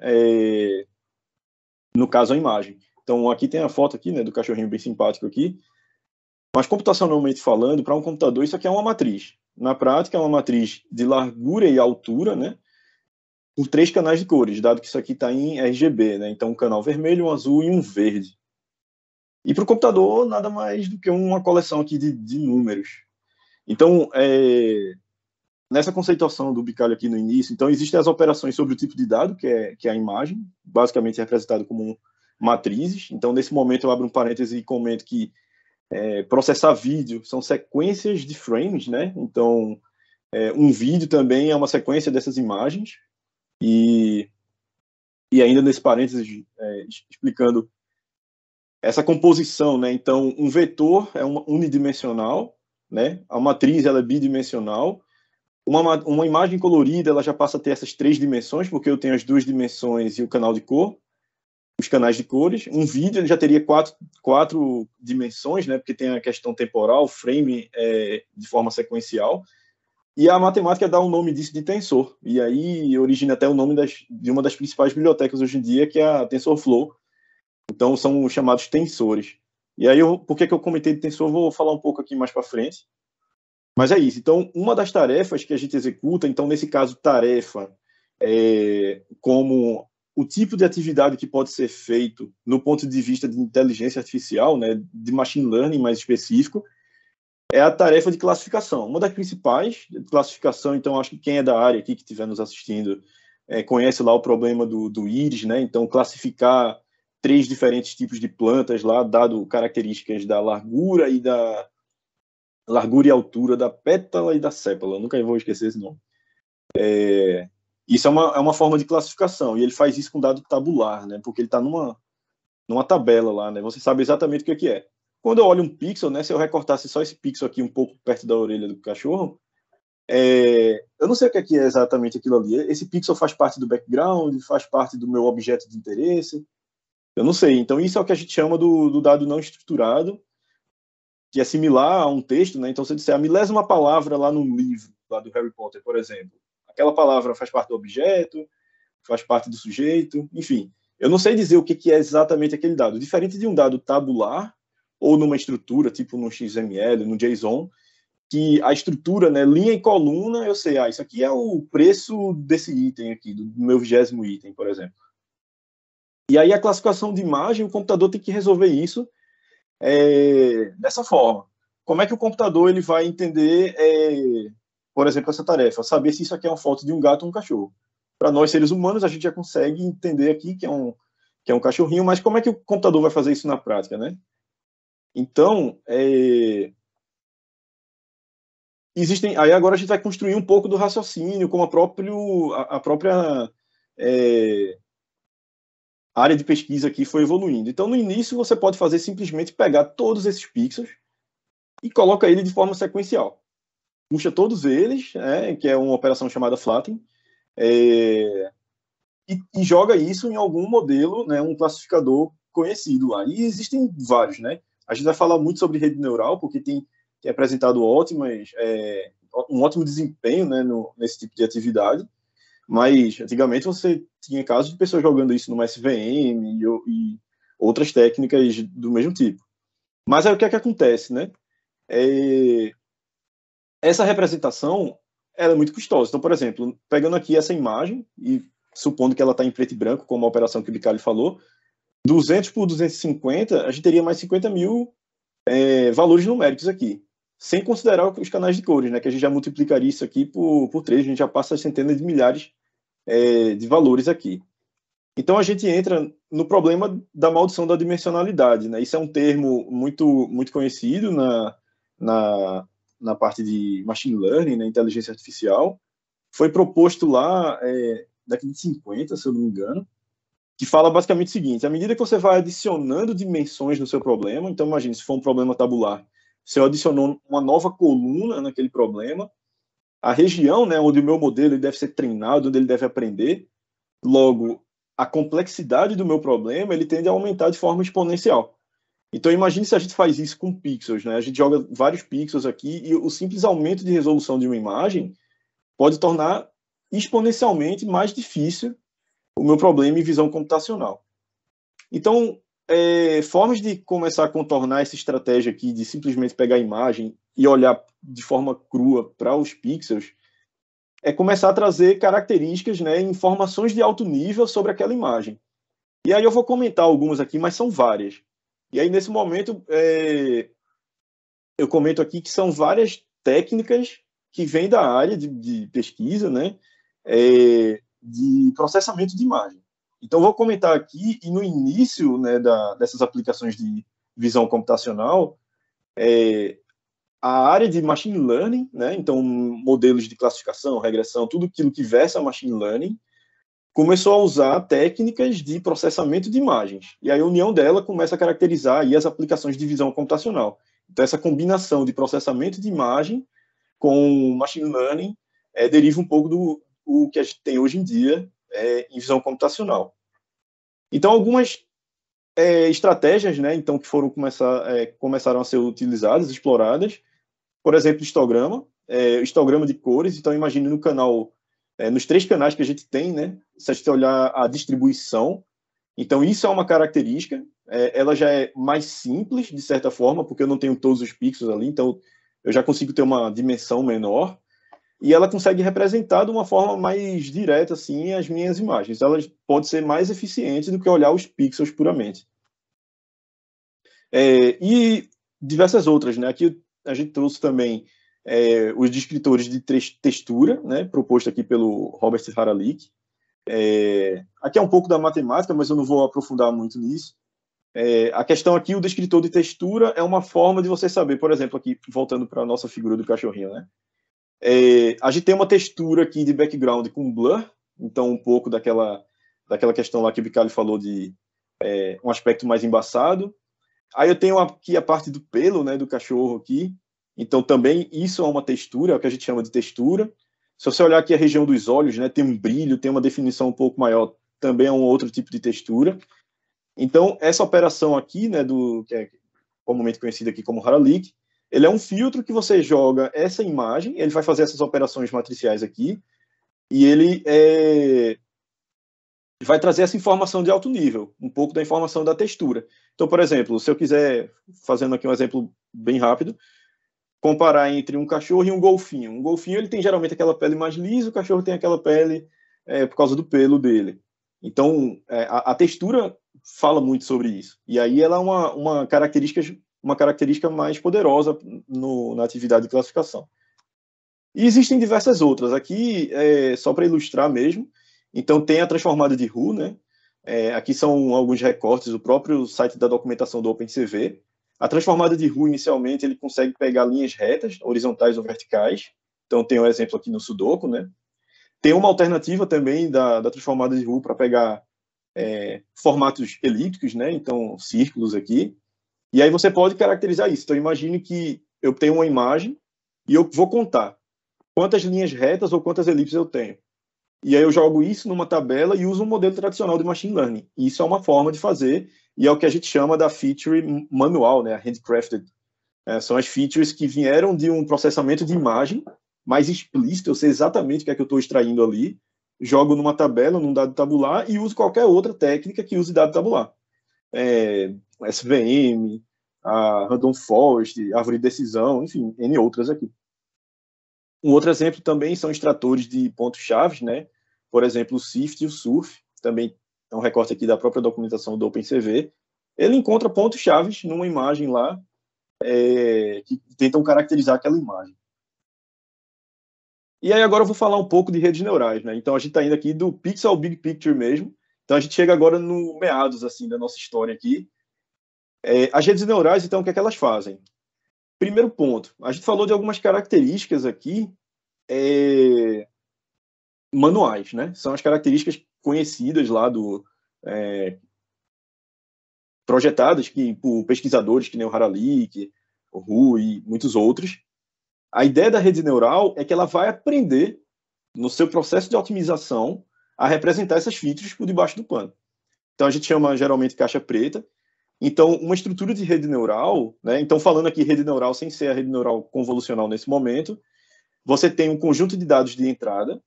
[SPEAKER 3] No caso, a imagem. Então, aqui tem a foto aqui, né, do cachorrinho bem simpático aqui. Mas, computacionalmente falando, para um computador, isso aqui é uma matriz. Na prática, é uma matriz de largura e altura, né, por 3 canais de cores, dado que isso aqui está em RGB, né, então um canal vermelho, um azul e um verde. E para o computador, nada mais do que uma coleção aqui de números. Então, nessa conceituação do Bicalho aqui no início, então existem as operações sobre o tipo de dado, que é a imagem, basicamente representado como matrizes. Então, nesse momento, eu abro um parêntese e comento que processar vídeo são sequências de frames, né? Então, um vídeo também é uma sequência dessas imagens. E ainda nesse parênteses, explicando essa composição, né? Então, um vetor é unidimensional, né? A matriz ela é bidimensional. Uma imagem colorida ela já passa a ter essas 3 dimensões, porque eu tenho as 2 dimensões e o canal de cor, os canais de cores. Um vídeo ele já teria 4 dimensões, né? Porque tem a questão temporal, frame de forma sequencial. E a matemática dá o nome disso de tensor. E aí origina até o nome de uma das principais bibliotecas hoje em dia, que é a TensorFlow. Então, são chamados tensores. E aí, por que eu comentei de tensor? Vou falar um pouco aqui mais para frente. Mas é isso. Então, uma das tarefas que a gente executa, então, nesse caso, tarefa, como o tipo de atividade que pode ser feito no ponto de vista de inteligência artificial, né, de machine learning mais específico, é a tarefa de classificação. Uma das principais de classificação, então, acho que quem é da área aqui que estiver nos assistindo conhece lá o problema do íris, né? Então, classificar 3 diferentes tipos de plantas lá, dado características da largura e altura da pétala e da sépala. Eu nunca vou esquecer esse nome. Isso é uma forma de classificação, e ele faz isso com dado tabular, né? Porque ele está numa tabela lá, né? Você sabe exatamente o que é. Quando eu olho um pixel, né? Se eu recortasse só esse pixel aqui um pouco perto da orelha do cachorro, eu não sei o que é exatamente aquilo ali. Esse pixel faz parte do background, faz parte do meu objeto de interesse. Eu não sei. Então, isso é o que a gente chama do dado não estruturado, que é similar a um texto, né? Então, se eu disser a milésima palavra lá no livro, lá do Harry Potter, por exemplo, aquela palavra faz parte do objeto, faz parte do sujeito, enfim. Eu não sei dizer o que é exatamente aquele dado. Diferente de um dado tabular, ou numa estrutura, tipo no XML, no JSON, que a estrutura, né, linha e coluna, eu sei, isso aqui é o preço desse item aqui, do meu 20º item, por exemplo. E aí a classificação de imagem, o computador tem que resolver isso dessa forma. Como é que o computador ele vai entender, por exemplo, essa tarefa? Saber se isso aqui é uma foto de um gato ou um cachorro. Para nós, seres humanos, a gente já consegue entender aqui que é um cachorrinho, mas como é que o computador vai fazer isso na prática, né? Então, existem... Aí agora a gente vai construir um pouco do raciocínio, como a própria área de pesquisa aqui foi evoluindo. Então, no início, você pode fazer simplesmente pegar todos esses pixels e coloca ele de forma sequencial. Puxa todos eles, que é uma operação chamada flattening, e joga isso em algum modelo, né, um classificador conhecido lá. E existem vários, né? A gente vai falar muito sobre rede neural, porque tem apresentado um ótimo desempenho, né, nesse tipo de atividade. Mas, antigamente, você tinha casos de pessoas jogando isso no SVM e outras técnicas do mesmo tipo. Mas aí o que é que acontece, né? Essa representação ela é muito custosa. Então, por exemplo, pegando aqui essa imagem e supondo que ela está em preto e branco, como a operação que o Bicalho falou, 200 por 250, a gente teria mais 50 mil valores numéricos aqui, sem considerar os canais de cores, né, que a gente já multiplicaria isso aqui por 3, a gente já passa as centenas de milhares de valores aqui. Então, a gente entra no problema da maldição da dimensionalidade, né? Isso é um termo muito, muito conhecido na parte de machine learning, né, inteligência artificial. Foi proposto lá, década de 50, se eu não me engano, que fala basicamente o seguinte: à medida que você vai adicionando dimensões no seu problema, então imagine, se for um problema tabular, você adicionou uma nova coluna naquele problema, a região, né, onde o meu modelo ele deve ser treinado, onde ele deve aprender, logo, a complexidade do meu problema ele tende a aumentar de forma exponencial. Então, imagine se a gente faz isso com pixels, né? A gente joga vários pixels aqui e o simples aumento de resolução de uma imagem pode tornar exponencialmente mais difícil o meu problema em visão computacional. Então, formas de começar a contornar essa estratégia aqui de simplesmente pegar a imagem e olhar de forma crua para os pixels é começar a trazer características, né, informações de alto nível sobre aquela imagem. E aí eu vou comentar algumas aqui, mas são várias. E aí, nesse momento, eu comento aqui que são várias técnicas que vêm da área de pesquisa, né, de processamento de imagem. Então, vou comentar aqui, e no início, né, dessas aplicações de visão computacional, a área de machine learning, né, então modelos de classificação, regressão, tudo aquilo que versa machine learning, começou a usar técnicas de processamento de imagens. E aí a união dela começa a caracterizar aí as aplicações de visão computacional. Então, essa combinação de processamento de imagem com machine learning deriva um pouco do que a gente tem hoje em dia em visão computacional. Então, algumas estratégias, né, então, que começaram a ser utilizadas, exploradas, por exemplo, histograma de cores. Então, imagine no canal, nos 3 canais que a gente tem, né, se a gente olhar a distribuição, então isso é uma característica, ela já é mais simples, de certa forma, porque eu não tenho todos os pixels ali, então eu já consigo ter uma dimensão menor, e ela consegue representar de uma forma mais direta, assim, as minhas imagens. Ela pode ser mais eficiente do que olhar os pixels puramente. E diversas outras, né? Aqui a gente trouxe também os descritores de textura, né? Proposto aqui pelo Robert Haralick. Aqui é um pouco da matemática, mas eu não vou aprofundar muito nisso. A questão aqui, o descritor de textura é uma forma de você saber, por exemplo, aqui, voltando para a nossa figura do cachorrinho, né? A gente tem uma textura aqui de background com blur, então um pouco daquela questão lá que o Bicalho falou de um aspecto mais embaçado. Aí eu tenho aqui a parte do pelo, né, do cachorro aqui, então também isso é uma textura, é o que a gente chama de textura. Se você olhar aqui a região dos olhos, né, tem um brilho, tem uma definição um pouco maior, também é um outro tipo de textura. Então, essa operação aqui, né, que é comumente conhecida aqui como Haralick, ele é um filtro que você joga essa imagem, ele vai fazer essas operações matriciais aqui, e ele vai trazer essa informação de alto nível, um pouco da informação da textura. Então, por exemplo, se eu quiser, fazendo aqui um exemplo bem rápido, comparar entre um cachorro e um golfinho. Um golfinho ele tem geralmente aquela pele mais lisa, o cachorro tem aquela pele por causa do pelo dele. Então, a textura fala muito sobre isso. E aí ela é uma característica mais poderosa na atividade de classificação. E existem diversas outras. Aqui, só para ilustrar mesmo, então tem a transformada de Hu, né? Aqui são alguns recortes do próprio site da documentação do OpenCV. A transformada de Hu, inicialmente, ele consegue pegar linhas retas, horizontais ou verticais. Então, tem um exemplo aqui no Sudoku, né? Tem uma alternativa também da transformada de Hu para pegar formatos elípticos, né? Então, círculos aqui. E aí você pode caracterizar isso. Então, imagine que eu tenho uma imagem e eu vou contar quantas linhas retas ou quantas elipses eu tenho. E aí eu jogo isso numa tabela e uso um modelo tradicional de machine learning. E isso é uma forma de fazer, e é o que a gente chama da feature manual, né? Handcrafted. São as features que vieram de um processamento de imagem mais explícito, eu sei exatamente o que é que eu estou extraindo ali, jogo numa tabela, num dado tabular, e uso qualquer outra técnica que use dado tabular. SVM, a Random Forest, árvore de decisão, enfim, N outras aqui. Um outro exemplo também são extratores de pontos-chave, né? Por exemplo, o SIFT e o SURF, também é um recorte aqui da própria documentação do OpenCV. Ele encontra pontos-chave numa imagem lá que tentam caracterizar aquela imagem. E aí agora eu vou falar um pouco de redes neurais, né? Então a gente está indo aqui do pixel ao big picture mesmo. Então a gente chega agora no meados assim da nossa história aqui. As redes neurais, então, o que é que elas fazem? Primeiro ponto, a gente falou de algumas características aqui manuais, né? São as características conhecidas lá projetadas por pesquisadores que nem o Haralick, o Hu e muitos outros. A ideia da rede neural é que ela vai aprender, no seu processo de otimização, a representar essas features por debaixo do pano. Então, a gente chama geralmente caixa preta. Então, uma estrutura de rede neural, né? Então, falando aqui rede neural sem ser a rede neural convolucional nesse momento, você tem um conjunto de dados de entrada,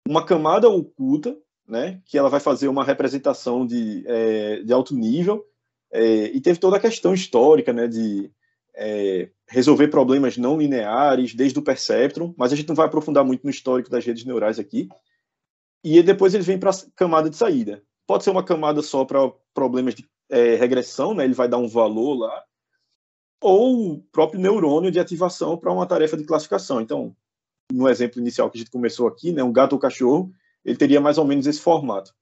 [SPEAKER 3] uma camada oculta, né? Que ela vai fazer uma representação de alto nível, e teve toda a questão histórica, né? De resolver problemas não lineares, desde o perceptron, mas a gente não vai aprofundar muito no histórico das redes neurais aqui. E depois ele vem para a camada de saída. Pode ser uma camada só para problemas de regressão, né? Ele vai dar um valor lá, ou o próprio neurônio de ativação para uma tarefa de classificação. Então, no exemplo inicial que a gente começou aqui, né? Um gato ou cachorro, ele teria mais ou menos esse formato.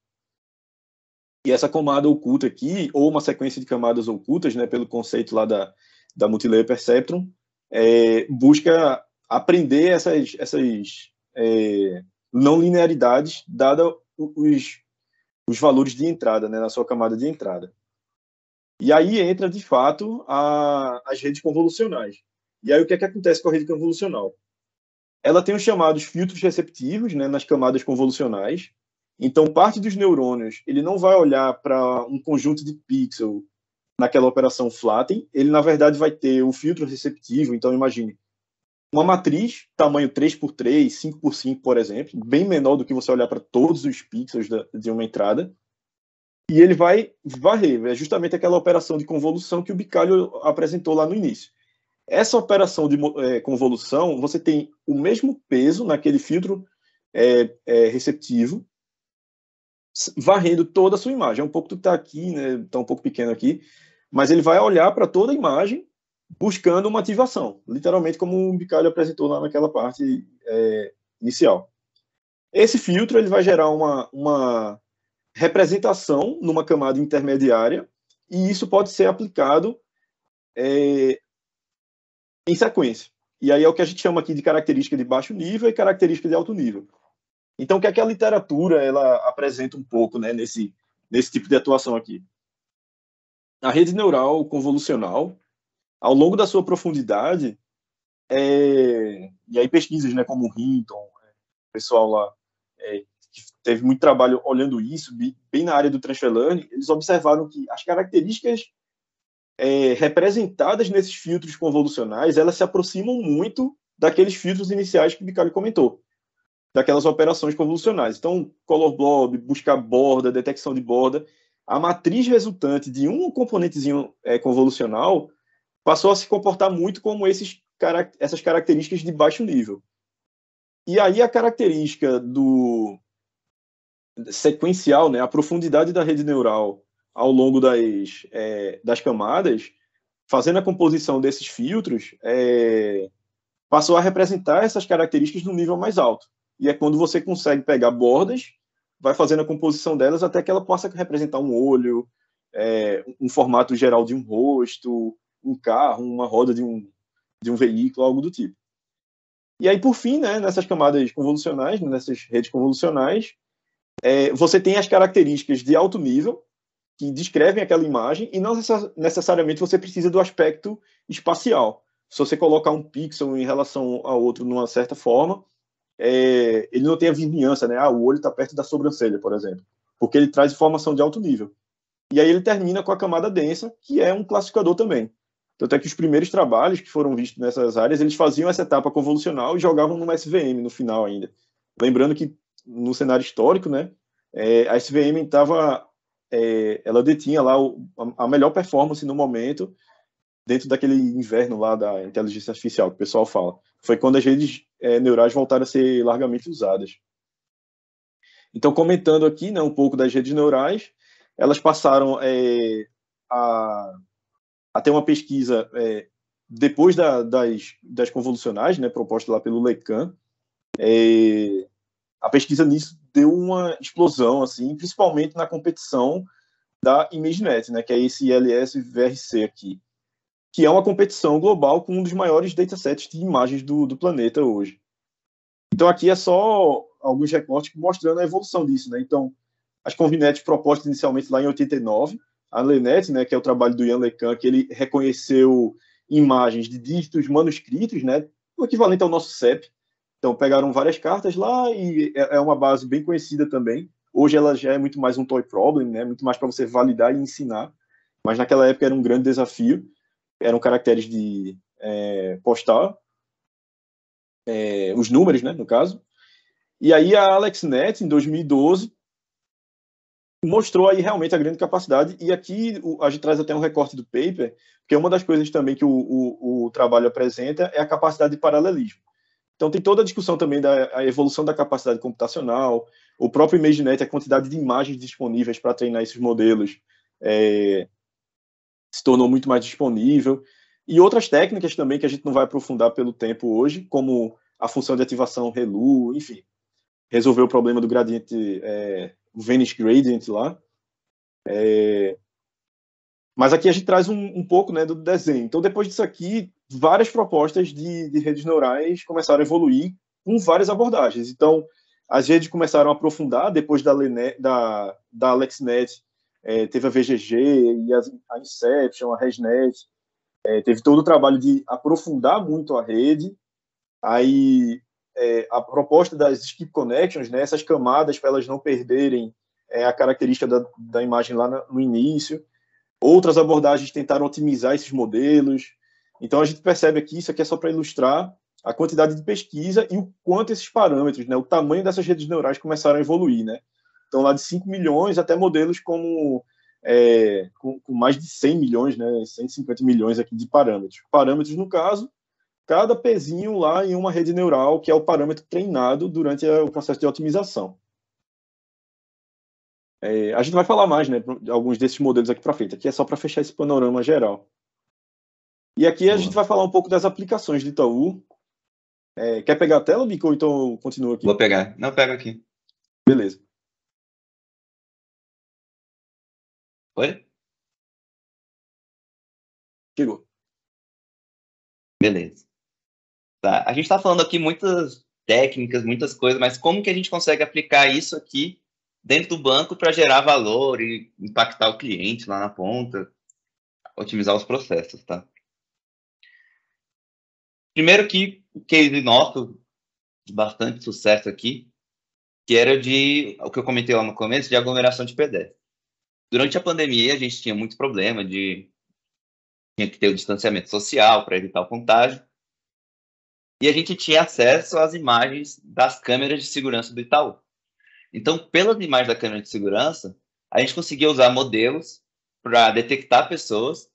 [SPEAKER 3] E essa camada oculta aqui, ou uma sequência de camadas ocultas, né? Pelo conceito lá da multilayer perceptron, busca aprender essas não linearidades, dada os valores de entrada, né, na sua camada de entrada. E aí entra, de fato, as redes convolucionais. E aí o que é que acontece com a rede convolucional? Ela tem os chamados filtros receptivos, né, nas camadas convolucionais. Então, parte dos neurônios, ele não vai olhar para um conjunto de pixels naquela operação flatten, ele, na verdade, vai ter o filtro receptivo. Então, imagine uma matriz, tamanho 3x3, 5x5, por exemplo, bem menor do que você olhar para todos os pixels de uma entrada, e ele vai varrer. É justamente aquela operação de convolução que o Bicalho apresentou lá no início. Essa operação de convolução, você tem o mesmo peso naquele filtro receptivo, varrendo toda a sua imagem. É um pouco do que está aqui, né? Está um pouco pequeno aqui, mas ele vai olhar para toda a imagem buscando uma ativação, literalmente como o Bicalho apresentou lá naquela parte inicial. Esse filtro ele vai gerar uma representação numa camada intermediária, e isso pode ser aplicado em sequência. E aí é o que a gente chama aqui de característica de baixo nível e característica de alto nível. Então, o que é que a literatura ela apresenta um pouco, né, nesse tipo de atuação aqui? A rede neural convolucional, ao longo da sua profundidade, e aí pesquisas, né, como o Hinton, o pessoal lá, que teve muito trabalho olhando isso, bem na área do transfer learning, eles observaram que as características representadas nesses filtros convolucionais, elas se aproximam muito daqueles filtros iniciais que o Bicalho comentou, daquelas operações convolucionais. Então, color blob, buscar borda, detecção de borda, a matriz resultante de um componentezinho convolucional passou a se comportar muito como esses essas características de baixo nível. E aí a característica do sequencial, né, a profundidade da rede neural ao longo das camadas, fazendo a composição desses filtros, passou a representar essas características no nível mais alto. E é quando você consegue pegar bordas, vai fazendo a composição delas até que ela possa representar um olho, um formato geral de um rosto, um carro, uma roda de um veículo, algo do tipo. E aí, por fim, né, nessas camadas convolucionais, nessas redes convolucionais, você tem as características de alto nível, que descrevem aquela imagem, e não necessariamente você precisa do aspecto espacial. Se você colocar um pixel em relação ao outro numa certa forma, ele não tem a vizinhança, né? O olho está perto da sobrancelha, por exemplo, porque ele traz informação de alto nível. E aí ele termina com a camada densa, que é um classificador também. Tanto é que os primeiros trabalhos que foram vistos nessas áreas, eles faziam essa etapa convolucional e jogavam numa SVM no final ainda. Lembrando que no cenário histórico, né, a SVM ela detinha lá a melhor performance no momento, dentro daquele inverno lá da inteligência artificial que o pessoal fala. Foi quando as redes neurais voltaram a ser largamente usadas. Então, comentando aqui, né, um pouco das redes neurais, elas passaram a ter uma pesquisa depois das convolucionais, né, proposta lá pelo Lecan. A pesquisa nisso deu uma explosão, assim, principalmente na competição da ImageNet, né, que é esse ILS-VRC aqui, que é uma competição global com um dos maiores datasets de imagens do planeta hoje. Então, aqui é só alguns recortes mostrando a evolução disso, né? Então, as Convinet propostas inicialmente lá em 89, a LeNet, né, que é o trabalho do Yann LeCun, que ele reconheceu imagens de dígitos manuscritos, né, o equivalente ao nosso CEP. Então, pegaram várias cartas lá e é uma base bem conhecida também. Hoje ela já é muito mais um toy problem, né, muito mais para você validar e ensinar. Mas naquela época era um grande desafio. Eram caracteres de postal, os números, né, no caso. E aí a AlexNet, em 2012, mostrou aí realmente a grande capacidade, e aqui a gente traz até um recorte do paper, porque uma das coisas também que o trabalho apresenta é a capacidade de paralelismo. Então tem toda a discussão também da evolução da capacidade computacional, o próprio ImageNet, a quantidade de imagens disponíveis para treinar esses modelos se tornou muito mais disponível, e outras técnicas também que a gente não vai aprofundar pelo tempo hoje, como a função de ativação ReLU, enfim, resolver o problema do gradiente, o Vanish Gradient lá. Mas aqui a gente traz um pouco, né, do desenho. Então, depois disso aqui, várias propostas de redes neurais começaram a evoluir com várias abordagens. Então, as redes começaram a aprofundar, depois da AlexNet, teve a VGG, e a Inception, a ResNet, teve todo o trabalho de aprofundar muito a rede. Aí, a proposta das Skip Connections, né, essas camadas para elas não perderem a característica da imagem lá no início. Outras abordagens tentaram otimizar esses modelos. Então, a gente percebe aqui, isso aqui é só para ilustrar a quantidade de pesquisa e o quanto esses parâmetros, né, o tamanho dessas redes neurais começaram a evoluir, né? Então, lá de 5 milhões até modelos com mais de 100 milhões, né, 150 milhões aqui de parâmetros. Parâmetros, no caso, cada pezinho lá em uma rede neural, que é o parâmetro treinado durante o processo de otimização. A gente vai falar mais, né, de alguns desses modelos aqui para frente. Aqui é só para fechar esse panorama geral. E aqui a gente vai falar um pouco das aplicações de Itaú. Quer pegar a tela, Bico, ou então continua aqui?
[SPEAKER 2] Vou pegar. Não, pego aqui.
[SPEAKER 3] Beleza.
[SPEAKER 2] Oi?
[SPEAKER 3] Chegou.
[SPEAKER 2] Beleza. Tá. A gente está falando aqui muitas técnicas, muitas coisas, mas como que a gente consegue aplicar isso aqui dentro do banco para gerar valor e impactar o cliente lá na ponta, otimizar os processos, tá? Primeiro que o case nosso, de bastante sucesso aqui, que era o que eu comentei lá no começo, de aglomeração de pedestres. Durante a pandemia, a gente tinha muito problema tinha que ter o distanciamento social para evitar o contágio, e a gente tinha acesso às imagens das câmeras de segurança do Itaú. Então, pelas imagens da câmera de segurança, a gente conseguia usar modelos para detectar pessoas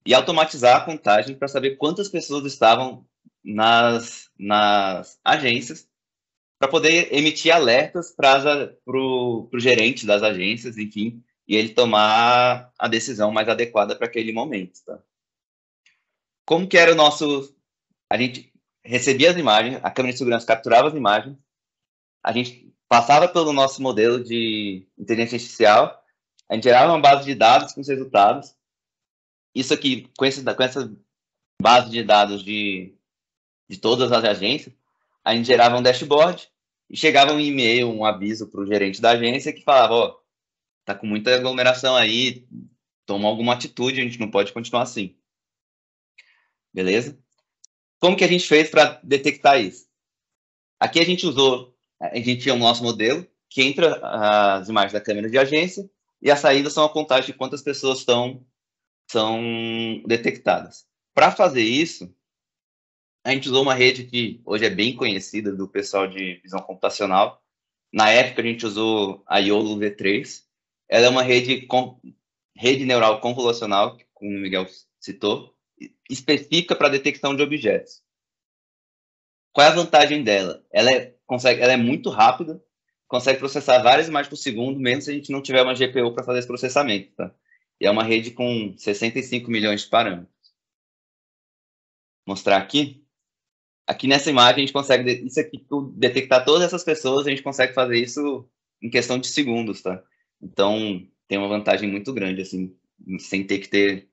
[SPEAKER 2] e automatizar a contagem para saber quantas pessoas estavam nas agências para poder emitir alertas para o gerente das agências, enfim, e ele tomar a decisão mais adequada para aquele momento. Tá? Como que era o nosso... A gente recebia as imagens, a câmera de segurança capturava as imagens, a gente passava pelo nosso modelo de inteligência artificial, a gente gerava uma base de dados com os resultados. Isso aqui, com essa base de dados de todas as agências, a gente gerava um dashboard e chegava um e-mail, um aviso para o gerente da agência que falava, ó, tá com muita aglomeração aí, toma alguma atitude, a gente não pode continuar assim. Beleza? Como que a gente fez para detectar isso? Aqui a gente tinha o nosso modelo, que entra as imagens da câmera de agência, e as saídas são a contagem de quantas pessoas são detectadas. Para fazer isso, a gente usou uma rede que hoje é bem conhecida do pessoal de visão computacional. Na época, a gente usou a YOLO V3. Ela é uma rede neural convolucional, como o Miguel citou, específica para detecção de objetos. Qual é a vantagem dela? Ela é muito rápida, consegue processar várias imagens por segundo, mesmo se a gente não tiver uma GPU para fazer esse processamento. Tá? E é uma rede com 65 milhões de parâmetros. Vou mostrar aqui. Aqui nessa imagem, a gente consegue detectar todas essas pessoas, a gente consegue fazer isso em questão de segundos. Tá? Então, tem uma vantagem muito grande, assim, sem ter que ter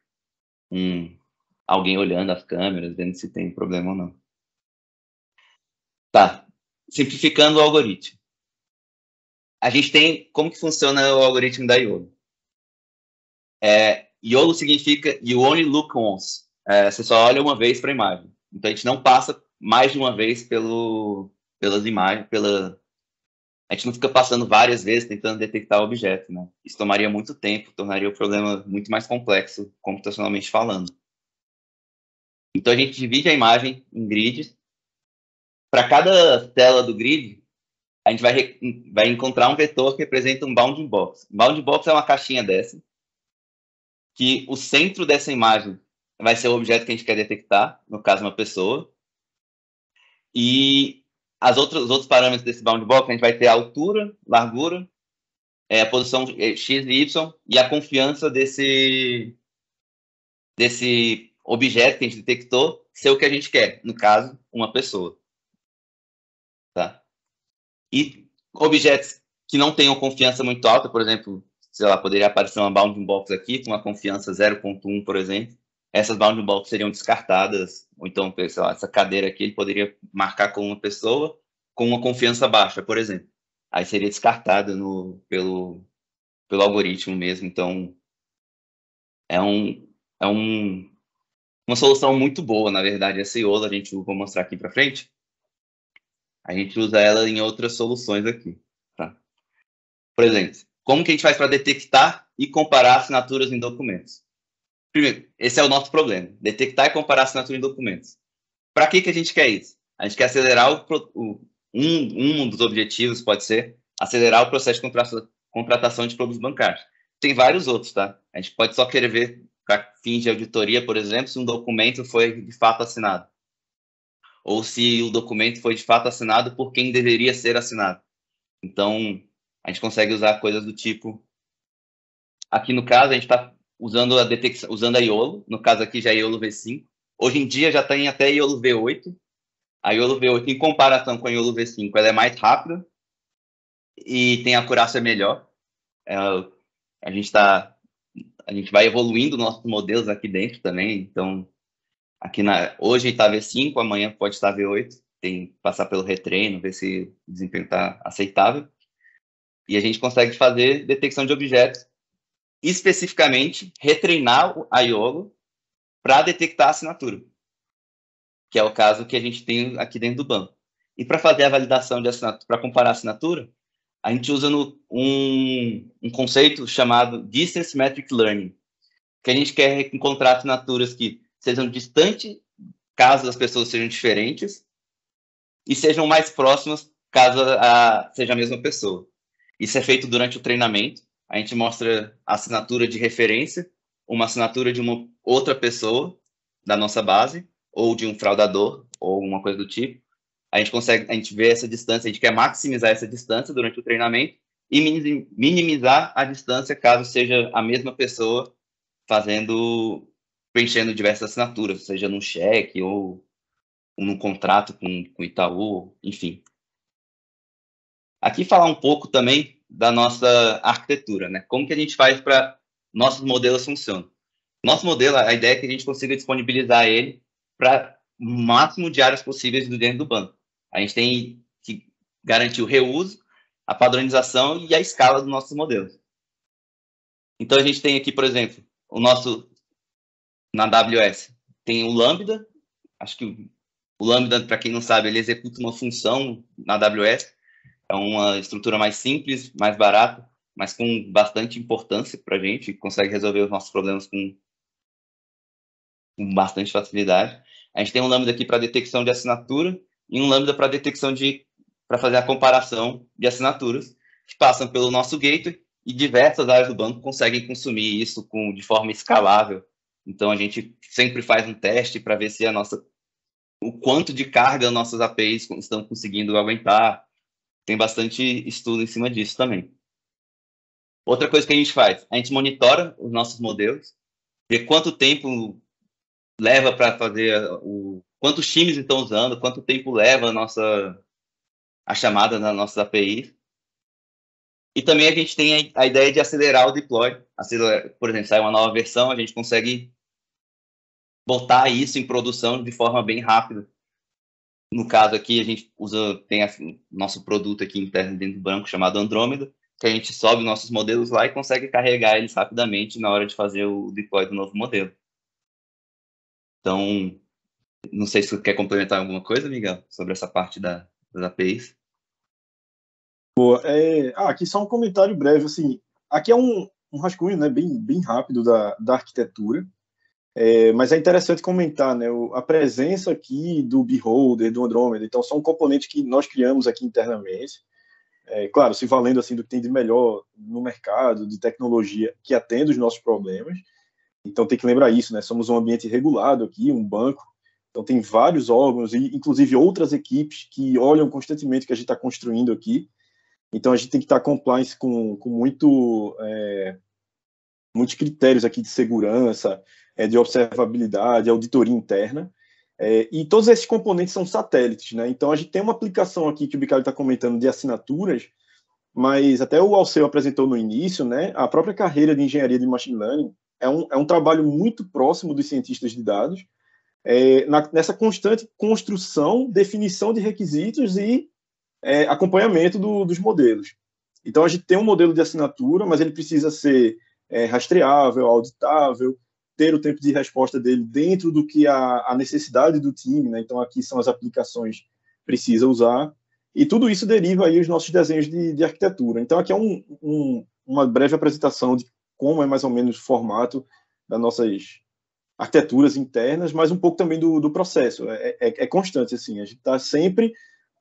[SPEAKER 2] alguém olhando as câmeras, vendo se tem problema ou não. Tá, simplificando o algoritmo. A gente tem como que funciona o algoritmo da YOLO. YOLO significa You Only Look Once. Você só olha uma vez para a imagem. Então, a gente não passa mais de uma vez pelas imagens, a gente não fica passando várias vezes tentando detectar o objeto. Né? Isso tomaria muito tempo, tornaria o problema muito mais complexo, computacionalmente falando. Então, a gente divide a imagem em grids. Para cada tela do grid, a gente vai encontrar um vetor que representa um bounding box. Bounding box é uma caixinha dessa, que o centro dessa imagem vai ser o objeto que a gente quer detectar, no caso, uma pessoa. E os outros parâmetros desse bounding box, a gente vai ter a altura, largura, a posição x e y, e a confiança desse objeto que a gente detectou ser o que a gente quer, no caso, uma pessoa. Tá? E objetos que não tenham confiança muito alta, por exemplo, sei lá, poderia aparecer uma bounding box aqui com uma confiança 0.1, por exemplo. Essas bounding box seriam descartadas, ou então, sei lá, essa cadeira aqui ele poderia marcar como uma pessoa com uma confiança baixa, por exemplo. Aí seria descartada pelo algoritmo mesmo. Então, é uma solução muito boa, na verdade. Essa YOLO, vou mostrar aqui para frente. A gente usa ela em outras soluções aqui. Tá? Por exemplo, como que a gente faz para detectar e comparar assinaturas em documentos? Primeiro, esse é o nosso problema. Detectar e comparar assinatura em documentos. Para que a gente quer isso? A gente quer acelerar um dos objetivos, pode ser, acelerar o processo de contratação de produtos bancários. Tem vários outros, tá? A gente pode só querer ver, para fins de auditoria, por exemplo, se um documento foi de fato assinado. Ou se o documento foi de fato assinado por quem deveria ser assinado. Então, a gente consegue usar coisas do tipo... Aqui, no caso, a gente está usando a YOLO, no caso aqui já é YOLO V5. Hoje em dia já tem até YOLO V8. A YOLO V8, em comparação com a YOLO V5, ela é mais rápida e tem acurácia melhor. A gente vai evoluindo nossos modelos aqui dentro também. Então, hoje está V5, amanhã pode estar V8. Tem que passar pelo retreino, ver se o desempenho está aceitável. E a gente consegue fazer detecção de objetos, especificamente retreinar a YOLO para detectar a assinatura, que é o caso que a gente tem aqui dentro do banco. E para fazer a validação de assinatura, para comparar a assinatura, a gente usa um conceito chamado Distance Metric Learning, que a gente quer encontrar assinaturas que sejam distantes, caso as pessoas sejam diferentes, e sejam mais próximas, caso seja a mesma pessoa. Isso é feito durante o treinamento. A gente mostra a assinatura de referência, uma assinatura de uma outra pessoa da nossa base, ou de um fraudador, ou uma coisa do tipo, a gente vê essa distância, a gente quer maximizar essa distância durante o treinamento e minimizar a distância caso seja a mesma pessoa preenchendo diversas assinaturas, seja num cheque ou num contrato com o Itaú, enfim. Aqui falar um pouco também da nossa arquitetura, né? Como que a gente faz para nossos modelos funcionam? Nosso modelo, a ideia é que a gente consiga disponibilizar ele para o máximo de áreas possíveis dentro do banco. A gente tem que garantir o reuso, a padronização e a escala dos nossos modelos. Então, a gente tem aqui, por exemplo, na AWS, tem o Lambda. Acho que o Lambda, para quem não sabe, ele executa uma função na AWS. É uma estrutura mais simples, mais barata, mas com bastante importância para a gente, consegue resolver os nossos problemas com bastante facilidade. A gente tem um Lambda aqui para detecção de assinatura e um Lambda para para fazer a comparação de assinaturas que passam pelo nosso gateway e diversas áreas do banco conseguem consumir isso de forma escalável. Então, a gente sempre faz um teste para ver se o quanto de carga nossas APIs estão conseguindo aguentar. Tem bastante estudo em cima disso também. Outra coisa que a gente faz, a gente monitora os nossos modelos, vê quanto tempo leva para fazer quantos times estão usando, quanto tempo leva a chamada nas nossas APIs. E também a gente tem a ideia de acelerar o deploy. Por exemplo, sai uma nova versão, a gente consegue botar isso em produção de forma bem rápida. No caso aqui, a gente tem nosso produto aqui interno dentro do banco chamado Andrômeda, que a gente sobe nossos modelos lá e consegue carregar eles rapidamente na hora de fazer o deploy do novo modelo. Então, não sei se você quer complementar alguma coisa, Miguel, sobre essa parte das APIs.
[SPEAKER 3] Boa. Aqui só um comentário breve. Assim, aqui é um rascunho, né, bem rápido da arquitetura, mas é interessante comentar, né, a presença aqui do Beholder, do Andromeda. Então, são componentes que nós criamos aqui internamente. Claro, se valendo assim, do que tem de melhor no mercado, de tecnologia que atende os nossos problemas. Então, tem que lembrar isso, né? Somos um ambiente regulado aqui, um banco. Então, tem vários órgãos e, inclusive, outras equipes que olham constantemente o que a gente está construindo aqui. Então, a gente tem que estar compliance com muitos critérios aqui de segurança, de observabilidade, auditoria interna. E todos esses componentes são satélites, né? Então, a gente tem uma aplicação aqui que o Bicalho está comentando de assinaturas, mas até o Alceu apresentou no início, né? A própria carreira de engenharia de machine learning é um trabalho muito próximo dos cientistas de dados, nessa constante construção, definição de requisitos e acompanhamento dos modelos. Então, a gente tem um modelo de assinatura, mas ele precisa ser rastreável, auditável, ter o tempo de resposta dele dentro do que a necessidade do time, né? Então, aqui são as aplicações que precisa usar, e tudo isso deriva aí os nossos desenhos de arquitetura. Então, aqui é uma breve apresentação de como é mais ou menos o formato das nossas arquiteturas internas, mas um pouco também do processo. É constante, assim, a gente está sempre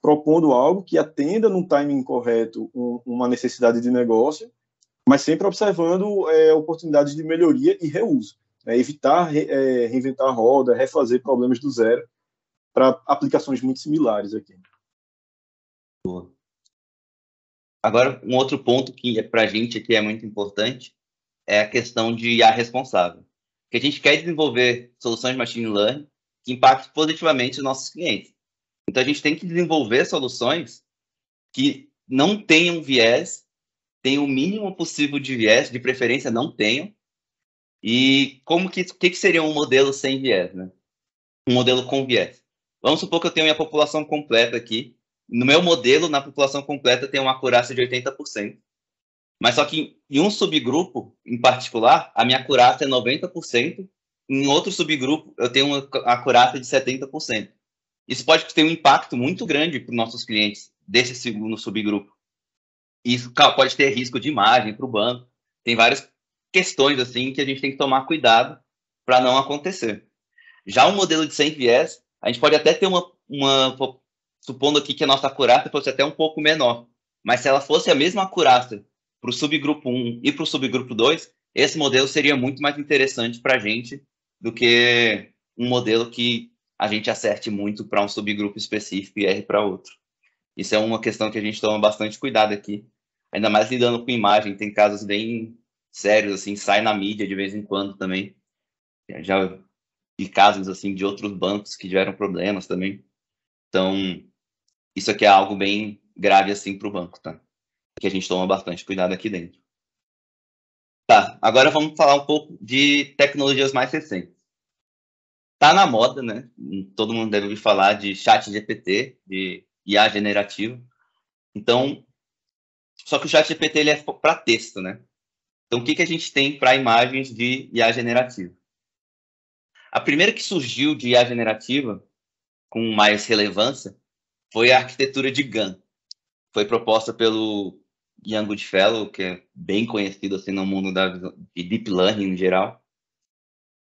[SPEAKER 3] propondo algo que atenda num timing correto uma necessidade de negócio, mas sempre observando oportunidades de melhoria e reuso. Evitar reinventar a roda, refazer problemas do zero para aplicações muito similares aqui.
[SPEAKER 2] Boa. Agora, um outro ponto que para a gente aqui é muito importante é a questão de IA responsável. Porque a gente quer desenvolver soluções de machine learning que impactem positivamente os nossos clientes. Então, a gente tem que desenvolver soluções que não tenham viés, tenham o mínimo possível de viés, de preferência não tenham. E o que seria um modelo sem viés, né? Um modelo com viés. Vamos supor que eu tenho minha população completa aqui. No meu modelo, na população completa, tem uma acurácia de 80%. Mas só que em um subgrupo, em particular, a minha acurácia é 90%. Em outro subgrupo, eu tenho uma acurácia de 70%. Isso pode ter um impacto muito grande para os nossos clientes desse segundo subgrupo. Isso pode ter risco de imagem para o banco. Tem várias questões assim que a gente tem que tomar cuidado para não acontecer. Já um modelo de sem viés, a gente pode até ter supondo aqui que a nossa acurácia fosse até um pouco menor, mas se ela fosse a mesma acurácia para o subgrupo 1 e para o subgrupo 2, esse modelo seria muito mais interessante para a gente do que um modelo que a gente acerte muito para um subgrupo específico e erre para outro. Isso é uma questão que a gente toma bastante cuidado aqui, ainda mais lidando com imagem. Tem casos bem sérios, assim, sai na mídia de vez em quando também. Já vi casos, assim, de outros bancos que tiveram problemas também. Então, isso aqui é algo bem grave, assim, para o banco, tá? Que a gente toma bastante cuidado aqui dentro. Tá, agora vamos falar um pouco de tecnologias mais recentes. Tá na moda, né? Todo mundo deve ouvir falar de ChatGPT, de IA generativa. Então, só que o ChatGPT ele é para texto, né? Então, o que a gente tem para imagens de IA generativa? A primeira que surgiu de IA generativa, com mais relevância, foi a arquitetura de GAN. Foi proposta pelo Ian Goodfellow, que é bem conhecido assim, no mundo de Deep Learning em geral.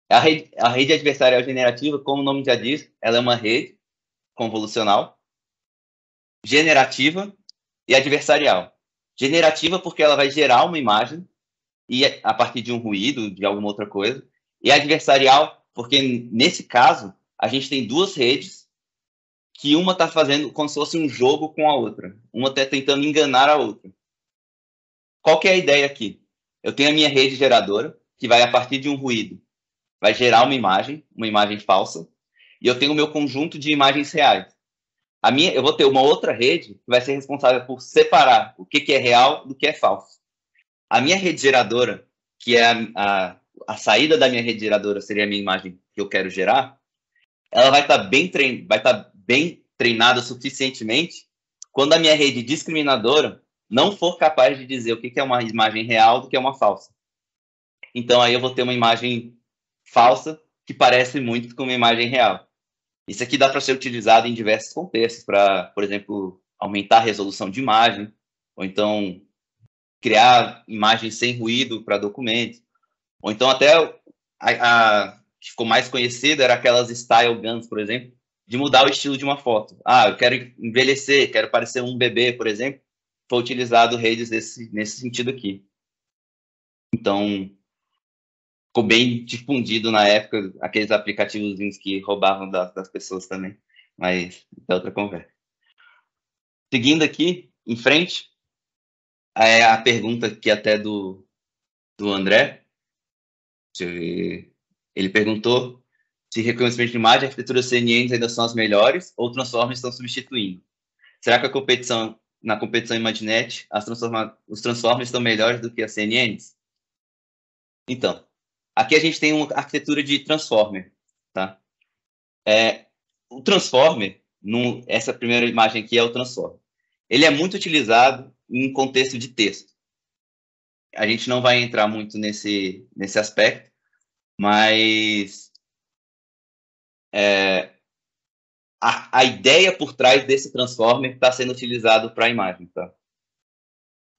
[SPEAKER 2] A rede adversarial generativa, como o nome já diz, ela é uma rede convolucional, generativa e adversarial. Generativa porque ela vai gerar uma imagem e a partir de um ruído, de alguma outra coisa. E adversarial porque, nesse caso, a gente tem duas redes que uma está fazendo como se fosse um jogo com a outra. Uma está tentando enganar a outra. Qual que é a ideia aqui? Eu tenho a minha rede geradora, que vai, a partir de um ruído, vai gerar uma imagem falsa, e eu tenho o meu conjunto de imagens reais. Eu vou ter uma outra rede que vai ser responsável por separar o que é real do que é falso. A minha rede geradora, que é a saída da minha rede geradora, seria a minha imagem que eu quero gerar, ela vai estar bem treinada suficientemente quando a minha rede discriminadora não for capaz de dizer o que é uma imagem real do que é uma falsa. Então, aí eu vou ter uma imagem falsa que parece muito com uma imagem real. Isso aqui dá para ser utilizado em diversos contextos, para, por exemplo, aumentar a resolução de imagem, ou então criar imagens sem ruído para documentos, ou então até a que ficou mais conhecida era aquelas style guns, por exemplo, de mudar o estilo de uma foto. Eu quero envelhecer, quero parecer um bebê, por exemplo. Foi utilizado redes nesse sentido aqui. Então, ficou bem difundido na época, aqueles aplicativos que roubavam das pessoas também. Mas é outra conversa. Seguindo aqui, em frente, é a pergunta que até do André. Deixa eu ver. Ele perguntou se reconhecimento de imagem e arquitetura CNNs ainda são as melhores ou transformers estão substituindo. Será que na competição Imaginet, os transformers estão melhores do que as CNNs? Então, aqui a gente tem uma arquitetura de transformer, tá? O transformer, essa primeira imagem aqui é o transformer. Ele é muito utilizado em contexto de texto. A gente não vai entrar muito nesse aspecto, mas a ideia por trás desse transformer está sendo utilizado para a imagem, tá?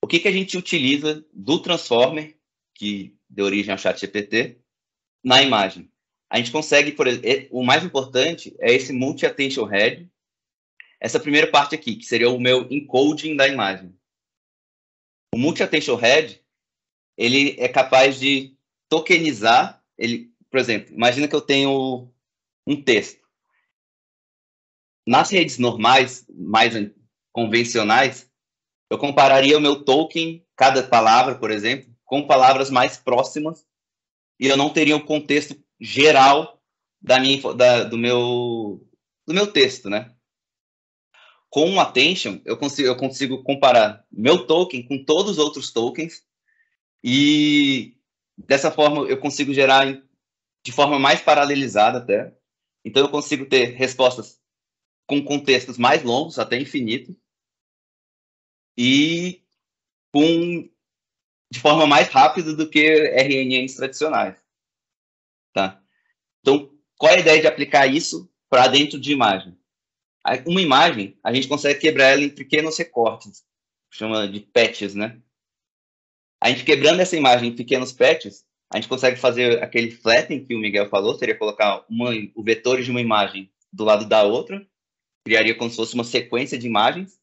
[SPEAKER 2] O que a gente utiliza do transformer, que deu origem ao ChatGPT, na imagem? A gente consegue, por exemplo, o mais importante é esse multi-attention head, essa primeira parte aqui, que seria o meu encoding da imagem. O multi-attention head, ele é capaz de tokenizar, por exemplo, imagina que eu tenho um texto. Nas redes normais, mais convencionais, eu compararia o meu token, cada palavra, por exemplo, com palavras mais próximas, e eu não teria um contexto geral do meu texto, né? Com o Attention, eu consigo comparar meu token com todos os outros tokens, e dessa forma eu consigo gerar de forma mais paralelizada até. Então eu consigo ter respostas com contextos mais longos, até infinito, e de forma mais rápida do que RNNs tradicionais. Tá? Então, qual é a ideia de aplicar isso para dentro de imagem? Uma imagem, a gente consegue quebrar ela em pequenos recortes, chama de patches, né? A gente quebrando essa imagem em pequenos patches, a gente consegue fazer aquele flattening que o Miguel falou, seria colocar o vetor de uma imagem do lado da outra, criaria como se fosse uma sequência de imagens,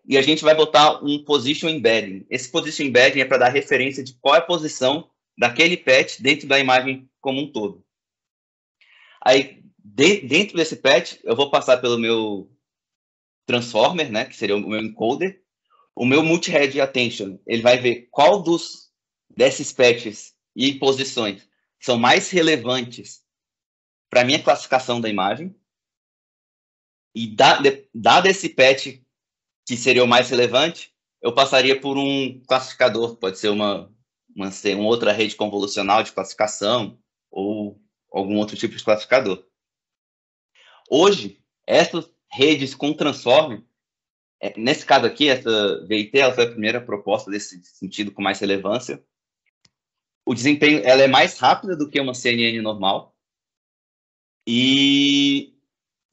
[SPEAKER 2] e a gente vai botar um position embedding. Esse position embedding é para dar referência de qual é a posição daquele patch dentro da imagem como um todo. Aí, dentro desse patch, eu vou passar pelo meu transformer, né, que seria o meu encoder. O meu multi-head attention, ele vai ver qual desses patches e posições são mais relevantes para a minha classificação da imagem. E dado esse patch que seria o mais relevante, eu passaria por um classificador, pode ser uma outra rede convolucional de classificação ou algum outro tipo de classificador. Hoje, essas redes com transformer, nesse caso aqui, essa VIT, ela foi a primeira proposta desse sentido com mais relevância. O desempenho, ela é mais rápida do que uma CNN normal e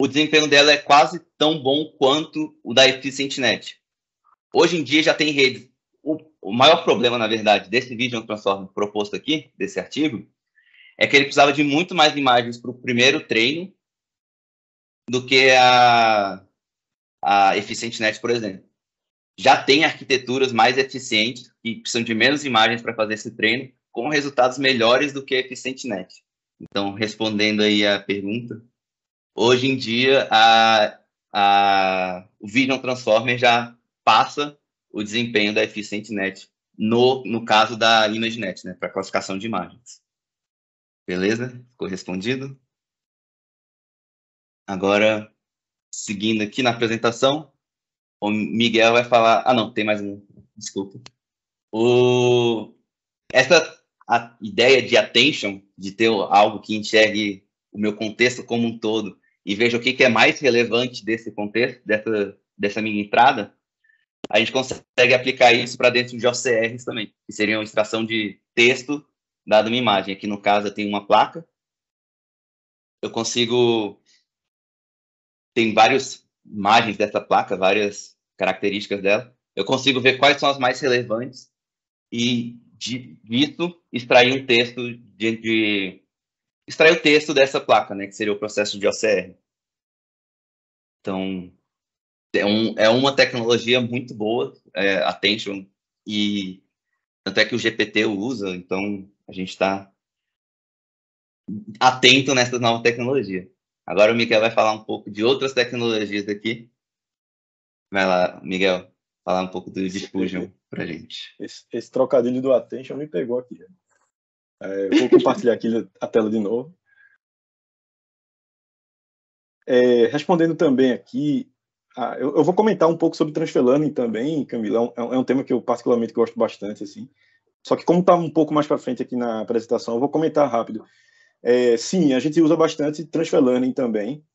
[SPEAKER 2] o desempenho dela é quase tão bom quanto o da EfficientNet. Hoje em dia já tem redes. O maior problema, na verdade, desse Vision Transformer proposto aqui, desse artigo, é que ele precisava de muito mais imagens para o primeiro treino do que a EfficientNet, por exemplo. Já tem arquiteturas mais eficientes que precisam de menos imagens para fazer esse treino, com resultados melhores do que a EfficientNet. Então, respondendo aí a pergunta, hoje em dia o Vision Transformer já passa o desempenho da EfficientNet no caso da ImageNet, né, para classificação de imagens. Beleza? Ficou respondido? Agora, seguindo aqui na apresentação, o Miguel vai falar... Ah, não, tem mais um. Desculpa. A ideia de attention, de ter algo que enxergue o meu contexto como um todo e veja o que é mais relevante desse contexto, dessa minha entrada, a gente consegue aplicar isso para dentro de OCRs também, que seriam extração de texto dado uma imagem. Aqui, no caso, eu tenho uma placa. Eu consigo... Tem várias imagens dessa placa, várias características dela. Eu consigo ver quais são as mais relevantes e, disso, extrair um texto extrair o texto dessa placa, né, que seria o processo de OCR. Então, é uma tecnologia muito boa, Attention, e tanto é que o GPT usa, então a gente está atento nessa nova tecnologia. Agora o Miguel vai falar um pouco de outras tecnologias aqui. Vai lá, Miguel, falar um pouco do Diffusion pra gente.
[SPEAKER 3] Esse trocadilho do Attention me pegou aqui. Eu vou compartilhar aqui a tela de novo. Respondendo também aqui, eu vou comentar um pouco sobre Transfer Learning também, Camila. É um tema que eu particularmente gosto bastante, assim. Só que como está um pouco mais para frente aqui na apresentação, eu vou comentar rápido. Sim, a gente usa bastante Transfer Learning também.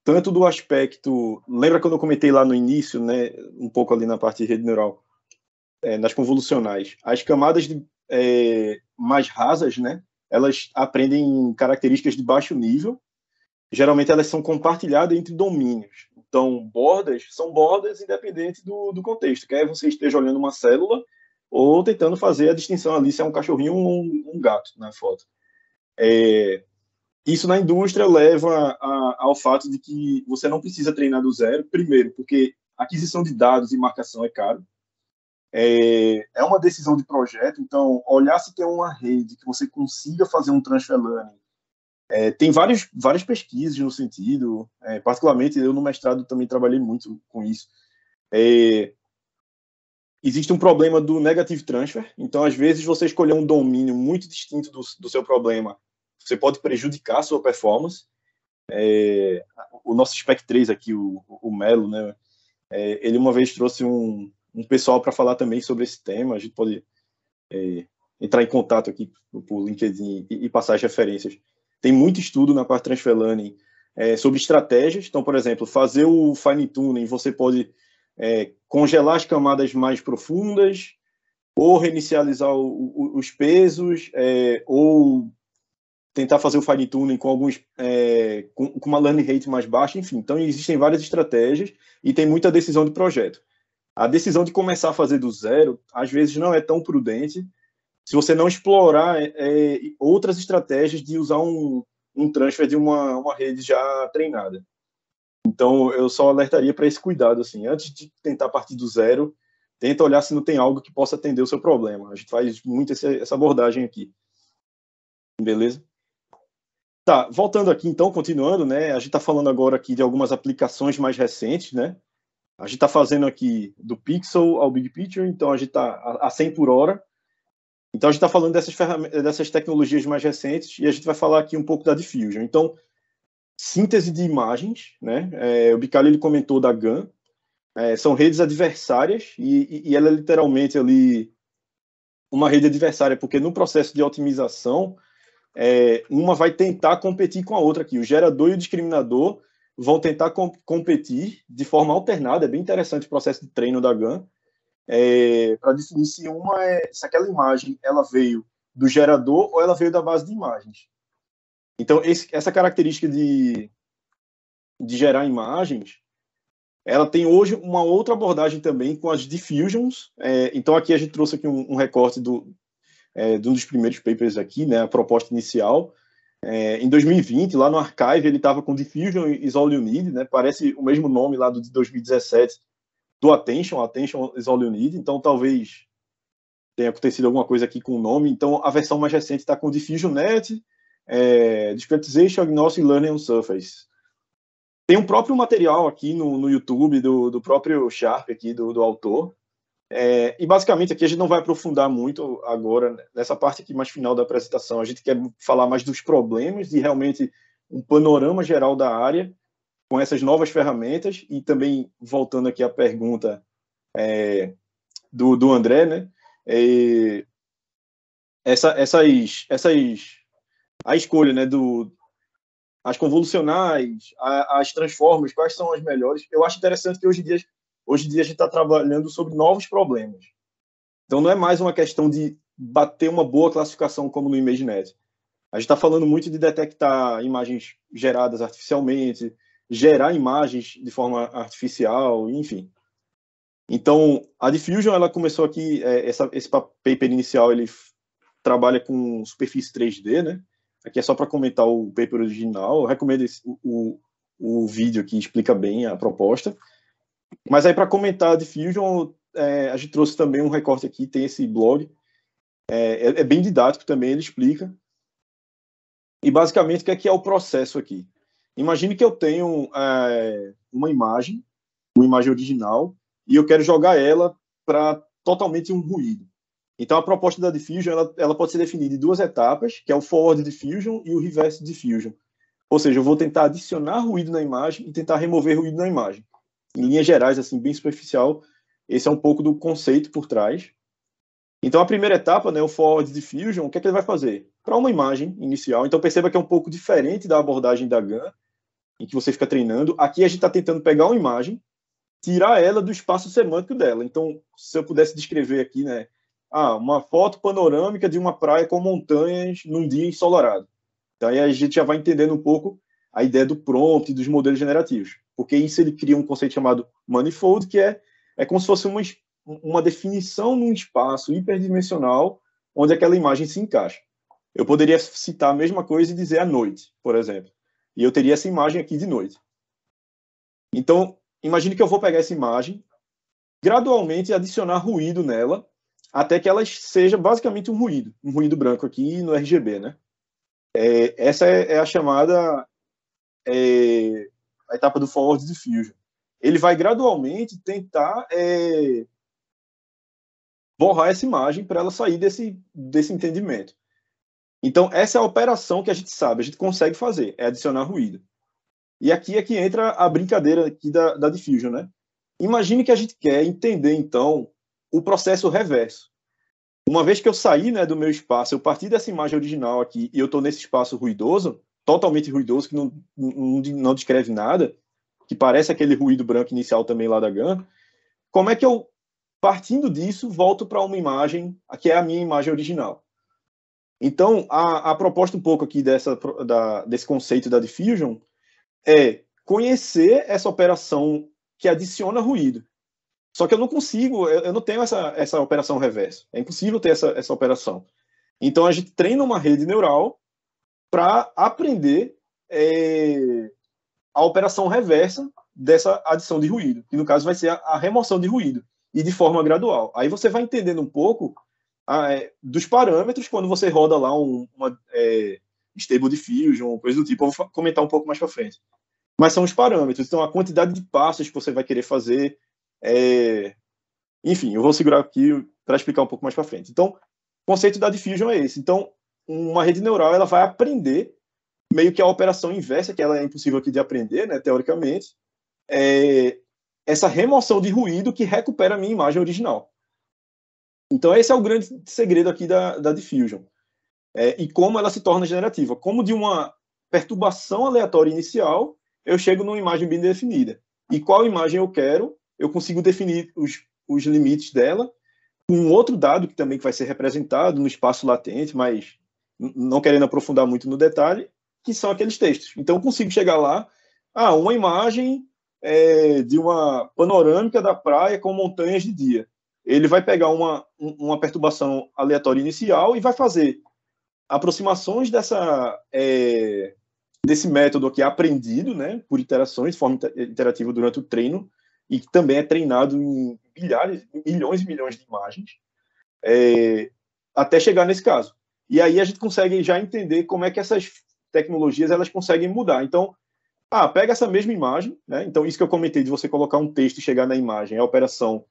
[SPEAKER 3] Tanto do aspecto... Lembra quando eu comentei lá no início, né, um pouco ali na parte de rede neural, nas convolucionais, as camadas mais rasas, né, elas aprendem características de baixo nível. Geralmente elas são compartilhadas entre domínios. Então, bordas são bordas independentes do contexto. Quer você esteja olhando uma célula ou tentando fazer a distinção ali se é um cachorrinho ou um gato na foto. Isso na indústria leva ao fato de que você não precisa treinar do zero. Primeiro, porque aquisição de dados e marcação é caro. É uma decisão de projeto. Então, olhar se tem uma rede que você consiga fazer um transfer learning. Tem várias pesquisas no sentido, particularmente eu no mestrado também trabalhei muito com isso. Existe um problema do negative transfer, então às vezes você escolher um domínio muito distinto do seu problema, você pode prejudicar a sua performance. O nosso Spec 3 aqui, o Melo, né, ele uma vez trouxe um pessoal para falar também sobre esse tema. A gente pode entrar em contato aqui por LinkedIn e passar as referências. Tem muito estudo na parte Transfer Learning sobre estratégias. Então, por exemplo, fazer o fine tuning, você pode congelar as camadas mais profundas, ou reinicializar os pesos, ou tentar fazer o fine tuning com com uma learning rate mais baixa, enfim. Então, existem várias estratégias e tem muita decisão de projeto. A decisão de começar a fazer do zero, às vezes, não é tão prudente se você não explorar outras estratégias de usar um transfer de uma rede já treinada. Então, eu só alertaria para esse cuidado, assim, antes de tentar partir do zero, tenta olhar se não tem algo que possa atender o seu problema. A gente faz muito essa abordagem aqui. Beleza? Tá, voltando aqui então, continuando, né? A gente está falando agora aqui de algumas aplicações mais recentes, né? A gente está fazendo aqui do Pixel ao Big Picture, então a gente está a 100 por hora. Então a gente está falando dessas tecnologias mais recentes e a gente vai falar aqui um pouco da Diffusion. Então, síntese de imagens, né? O Bicalho ele comentou da GAN, são redes adversárias e ela é literalmente ali uma rede adversária, porque no processo de otimização, uma vai tentar competir com a outra aqui. O gerador e o discriminador vão tentar competir de forma alternada. É bem interessante o processo de treino da GAN, para definir se aquela imagem ela veio do gerador ou ela veio da base de imagens. Então, essa característica de gerar imagens, ela tem hoje uma outra abordagem também com as diffusions. Então, aqui a gente trouxe aqui um recorte de um dos primeiros papers aqui, né, a proposta inicial. Em 2020, lá no Archive, ele estava com Diffusion is all you need, né, parece o mesmo nome lá de 2017, do Attention is all you need, então talvez tenha acontecido alguma coisa aqui com o nome. Então, a versão mais recente está com Diffusion.net, Discretization, Agnostic, Learning on Surface. Tem um próprio material aqui no YouTube do próprio Sharp, aqui, do autor. E basicamente aqui a gente não vai aprofundar muito agora nessa parte aqui mais final da apresentação. A gente quer falar mais dos problemas e realmente um panorama geral da área com essas novas ferramentas. E também, voltando aqui à pergunta do André, né? A escolha, né, as convolucionais, as transformers, quais são as melhores? Eu acho interessante que hoje em dia a gente está trabalhando sobre novos problemas. Então, não é mais uma questão de bater uma boa classificação como no ImageNet. A gente está falando muito de detectar imagens geradas artificialmente, gerar imagens de forma artificial, enfim. Então, a Diffusion, ela começou aqui, esse paper inicial, ele trabalha com superfície 3D, né? Aqui é só para comentar o paper original. Eu recomendo o vídeo que explica bem a proposta. Mas aí, para comentar a Diffusion, a gente trouxe também um recorte aqui, tem esse blog. É bem didático também, ele explica. E, basicamente, o que é o processo aqui? Imagine que eu tenho uma imagem original, e eu quero jogar ela para totalmente um ruído. Então, a proposta da Diffusion ela pode ser definida em duas etapas, que é o Forward Diffusion e o Reverse Diffusion. Ou seja, eu vou tentar adicionar ruído na imagem e tentar remover ruído na imagem. Em linhas gerais, assim, bem superficial, esse é um pouco do conceito por trás. Então, a primeira etapa, né, o Forward Diffusion, o que é que ele vai fazer? Para uma imagem inicial, então perceba que é um pouco diferente da abordagem da GAN, em que você fica treinando. Aqui a gente está tentando pegar uma imagem, tirar ela do espaço semântico dela. Então, se eu pudesse descrever aqui, né, uma foto panorâmica de uma praia com montanhas num dia ensolarado. Então, aí a gente já vai entendendo um pouco a ideia do prompt e dos modelos generativos. Porque isso ele cria um conceito chamado manifold, que é como se fosse uma definição num espaço hiperdimensional onde aquela imagem se encaixa. Eu poderia citar a mesma coisa e dizer à noite, por exemplo. E eu teria essa imagem aqui de noite. Então, imagine que eu vou pegar essa imagem, gradualmente adicionar ruído nela, até que ela seja basicamente um ruído branco aqui no RGB, né? Essa é a chamada a etapa do Forward Diffusion. Ele vai gradualmente tentar borrar essa imagem para ela sair desse entendimento. Então, essa é a operação que a gente sabe, a gente consegue fazer, é adicionar ruído. E aqui é que entra a brincadeira aqui da Diffusion, né? Imagine que a gente quer entender, então, o processo reverso. Uma vez que eu saí, né, do meu espaço, eu parti dessa imagem original aqui e eu estou nesse espaço ruidoso, totalmente ruidoso, que não descreve nada, que parece aquele ruído branco inicial também lá da GAN, como é que eu, partindo disso, volto para uma imagem, que é a minha imagem original? Então, a proposta um pouco aqui desse conceito da Diffusion é conhecer essa operação que adiciona ruído. Só que eu não consigo, eu não tenho essa operação reversa. É impossível ter essa operação. Então, a gente treina uma rede neural para aprender a operação reversa dessa adição de ruído, que no caso vai ser a remoção de ruído, e de forma gradual. Aí você vai entendendo um pouco dos parâmetros quando você roda lá Stable Diffusion, coisa do tipo. Eu vou comentar um pouco mais para frente. Mas são os parâmetros. Então, a quantidade de passos que você vai querer fazer. Enfim, eu vou segurar aqui para explicar um pouco mais para frente. Então, o conceito da Diffusion é esse. Então, uma rede neural ela vai aprender meio que a operação inversa, que ela é impossível aqui de aprender, né, teoricamente, essa remoção de ruído que recupera a minha imagem original. Então, esse é o grande segredo aqui da Diffusion. E como ela se torna generativa. Como de uma perturbação aleatória inicial, eu chego numa imagem bem definida. E qual imagem eu quero, eu consigo definir os limites dela com um outro dado que também vai ser representado no espaço latente, mas não querendo aprofundar muito no detalhe, que são aqueles textos. Então, eu consigo chegar lá, uma imagem de uma panorâmica da praia com montanhas de dia. Ele vai pegar uma perturbação aleatória inicial e vai fazer aproximações desse método aqui aprendido, né, por iterações, de forma iterativa durante o treino, e que também é treinado em milhões e milhões de imagens, até chegar nesse caso. E aí a gente consegue já entender como é que essas tecnologias elas conseguem mudar. Então, pega essa mesma imagem, né? Então, isso que eu comentei de você colocar um texto e chegar na imagem, é a operação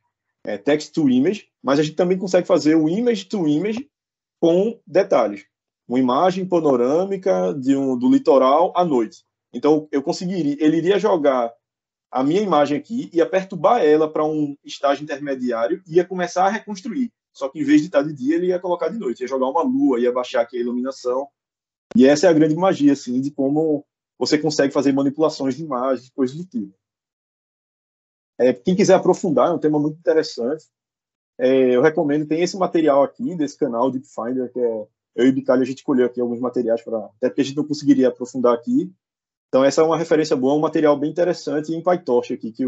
[SPEAKER 3] text to image, mas a gente também consegue fazer o image to image com detalhes. Uma imagem panorâmica do litoral à noite. Então, ele iria jogar a minha imagem aqui, ia perturbar ela para um estágio intermediário e ia começar a reconstruir. Só que, em vez de estar de dia, ele ia colocar de noite, ia jogar uma lua, ia baixar aqui a iluminação. E essa é a grande magia, assim, de como você consegue fazer manipulações de imagens, coisas do tipo. Quem quiser aprofundar, é um tema muito interessante. Eu recomendo, tem esse material aqui, desse canal Deep Finder, que eu e o Bicalho, a gente escolheu aqui alguns materiais, até porque a gente não conseguiria aprofundar aqui. Então, essa é uma referência boa, um material bem interessante em PyTorch aqui, que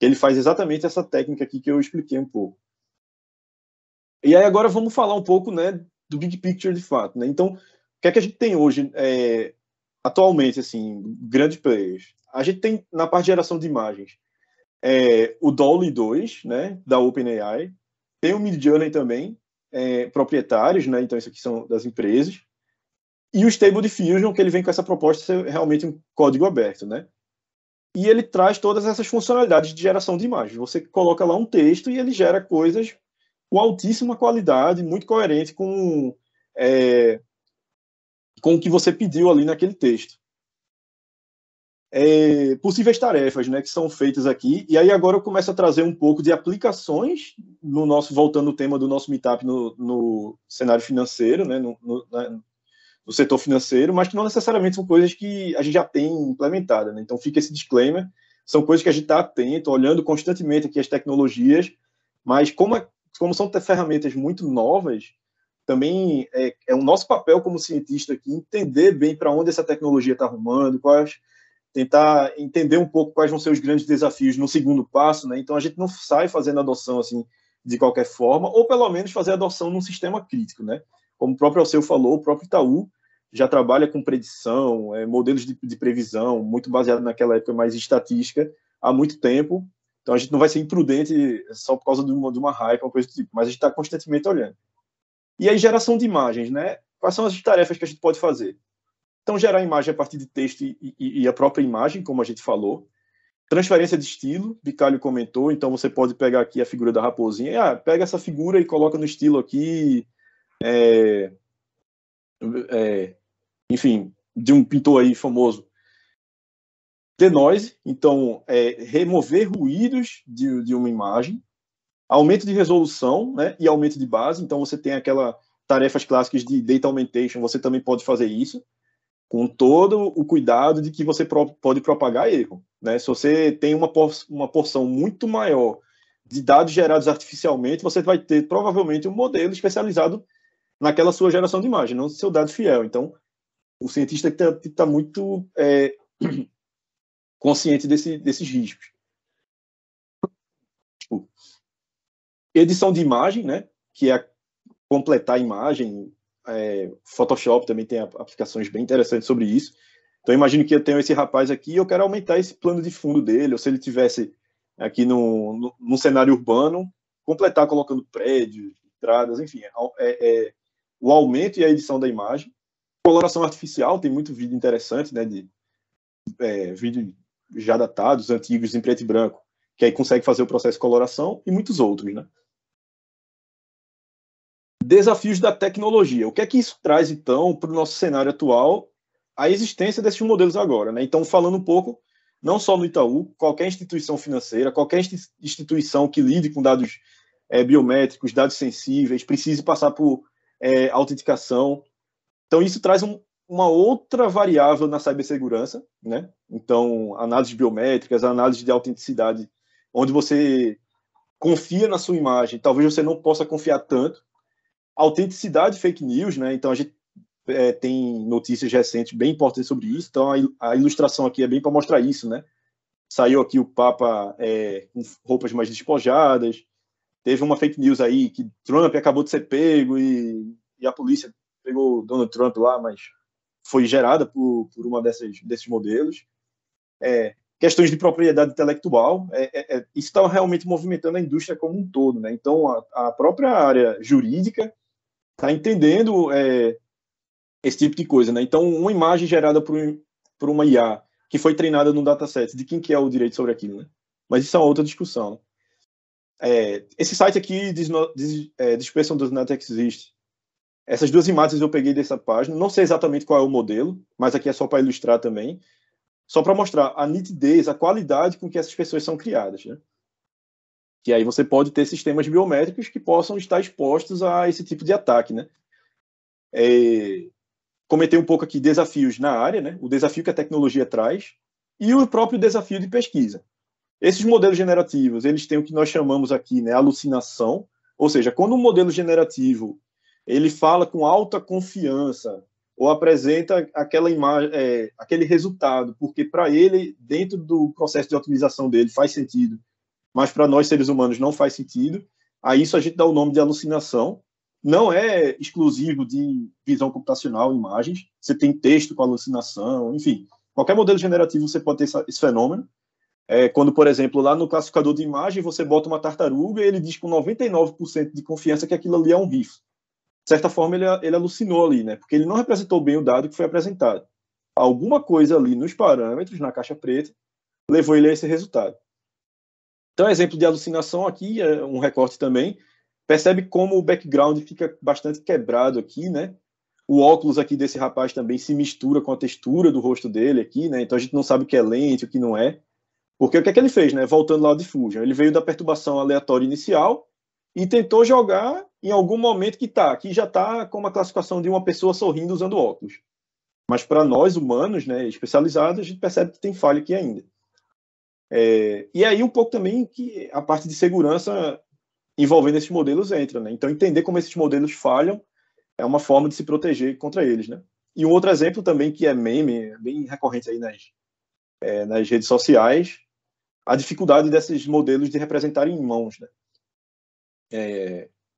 [SPEAKER 3] ele faz exatamente essa técnica aqui que eu expliquei um pouco. E aí, agora, vamos falar um pouco, né, do Big Picture, de fato, né? Então, o que é que a gente tem hoje, atualmente, assim, grandes players? A gente tem, na parte de geração de imagens, o DALL-E 2, né, da OpenAI, tem o Midjourney também, proprietários, né, então isso aqui são das empresas, e o Stable Diffusion, que ele vem com essa proposta de ser realmente um código aberto, né? E ele traz todas essas funcionalidades de geração de imagens. Você coloca lá um texto e ele gera coisas com altíssima qualidade, muito coerente com o que você pediu ali naquele texto. Possíveis tarefas, né, que são feitas aqui, e aí agora eu começo a trazer um pouco de aplicações, voltando ao tema do nosso meetup no cenário financeiro, né, no setor financeiro, mas que não necessariamente são coisas que a gente já tem implementada, né? Então fica esse disclaimer, são coisas que a gente está atento, olhando constantemente aqui as tecnologias, mas como são ferramentas muito novas, também é o nosso papel como cientista aqui entender bem para onde essa tecnologia está arrumando, tentar entender um pouco quais vão ser os grandes desafios no segundo passo, né? Então a gente não sai fazendo adoção assim de qualquer forma, ou pelo menos fazer adoção num sistema crítico, né? Como o próprio Alceu falou, o próprio Itaú já trabalha com predição, modelos de previsão, muito baseado naquela época mais estatística, há muito tempo. Então a gente não vai ser imprudente só por causa de uma hype, uma coisa do tipo, mas a gente está constantemente olhando. E aí, geração de imagens, né? Quais são as tarefas que a gente pode fazer? Então, gerar imagem a partir de texto e a própria imagem, como a gente falou. Transferência de estilo, Bicalho comentou, então você pode pegar aqui a figura da raposinha, pega essa figura e coloca no estilo aqui, enfim, de um pintor aí famoso. Denoise, então, remover ruídos de uma imagem. Aumento de resolução, né, e aumento de base, então você tem aquelas tarefas clássicas de data augmentation, você também pode fazer isso, com todo o cuidado de que você pode propagar erro, né? Se você tem uma porção muito maior de dados gerados artificialmente, você vai ter provavelmente um modelo especializado naquela sua geração de imagem, não seu dado fiel. Então, o cientista tem que estar muito consciente desses riscos. Edição de imagem, né? Que é completar a imagem. Photoshop também tem aplicações bem interessantes sobre isso. Então, imagino que eu tenho esse rapaz aqui e eu quero aumentar esse plano de fundo dele, ou se ele tivesse aqui num cenário urbano, completar colocando prédios, entradas, enfim, o aumento e a edição da imagem. Coloração artificial, tem muito vídeo interessante, né, de vídeo já datados, antigos, em preto e branco, que aí consegue fazer o processo de coloração, e muitos outros, né. Desafios da tecnologia. O que é que isso traz, então, para o nosso cenário atual, a existência desses modelos agora, né? Então, falando um pouco, não só no Itaú, qualquer instituição financeira, qualquer instituição que lide com dados biométricos, dados sensíveis, precise passar por autenticação. Então, isso traz uma outra variável na cibersegurança, né? Então, análises biométricas, análise de autenticidade, onde você confia na sua imagem, talvez você não possa confiar tanto. Autenticidade fake news, né? Então, a gente tem notícias recentes bem importantes sobre isso. Então, a ilustração aqui é bem para mostrar isso, né? Saiu aqui o Papa com roupas mais despojadas. Teve uma fake news aí que Trump acabou de ser pego e a polícia pegou Donald Trump lá, mas foi gerada por uma desses modelos. Questões de propriedade intelectual, isso está realmente movimentando a indústria como um todo, né? Então, a própria área jurídica está entendendo esse tipo de coisa, né? Então, uma imagem gerada por uma IA que foi treinada num dataset, de quem que é o direito sobre aquilo, né? Mas isso é uma outra discussão, né? Esse site aqui, Dispersion.net Exist. Essas duas imagens eu peguei dessa página. Não sei exatamente qual é o modelo, mas aqui é só para ilustrar também. Só para mostrar a nitidez, a qualidade com que essas pessoas são criadas, né? Que aí você pode ter sistemas biométricos que possam estar expostos a esse tipo de ataque, né? Comentei um pouco aqui desafios na área, né? O desafio que a tecnologia traz e o próprio desafio de pesquisa. Esses modelos generativos, eles têm o que nós chamamos aqui, né, alucinação, ou seja, quando um modelo generativo ele fala com alta confiança ou apresenta aquela imagem, aquele resultado, porque para ele, dentro do processo de otimização dele, faz sentido, mas para nós, seres humanos, não faz sentido, a isso a gente dá o nome de alucinação. Não é exclusivo de visão computacional, imagens, você tem texto com alucinação, enfim, qualquer modelo generativo você pode ter esse fenômeno. Quando, por exemplo, lá no classificador de imagem, você bota uma tartaruga e ele diz com 99% de confiança que aquilo ali é um rifle. De certa forma, ele alucinou ali, né? Porque ele não representou bem o dado que foi apresentado. Alguma coisa ali nos parâmetros, na caixa preta, levou ele a esse resultado. Então, exemplo de alucinação aqui, um recorte também. Percebe como o background fica bastante quebrado aqui, né? O óculos aqui desse rapaz também se mistura com a textura do rosto dele aqui, né? Então a gente não sabe o que é lente, o que não é. Porque o que é que ele fez, né? Voltando lá ao Diffusion, ele veio da perturbação aleatória inicial e tentou jogar em algum momento que já está com uma classificação de uma pessoa sorrindo usando óculos. Mas para nós, humanos, né, especializados, a gente percebe que tem falha aqui ainda. E aí um pouco também que a parte de segurança envolvendo esses modelos entra, né? Então entender como esses modelos falham é uma forma de se proteger contra eles, né? E um outro exemplo também que é meme, bem recorrente aí nas redes sociais, a dificuldade desses modelos de representarem mãos, né?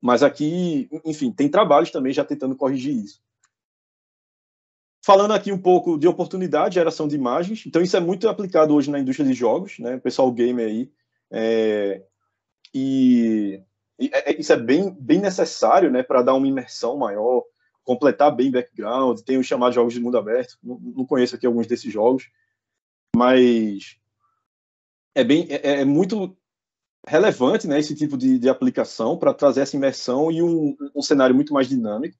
[SPEAKER 3] Mas aqui, enfim, tem trabalhos também já tentando corrigir isso. Falando aqui um pouco de oportunidade, geração de imagens. Então, isso é muito aplicado hoje na indústria de jogos, né? O pessoal gamer aí. Isso é bem necessário, né? Para dar uma imersão maior, completar bem background. Tem os chamados jogos de mundo aberto. Não conheço aqui alguns desses jogos. Mas é muito relevante, né, esse tipo de aplicação para trazer essa imersão e um cenário muito mais dinâmico.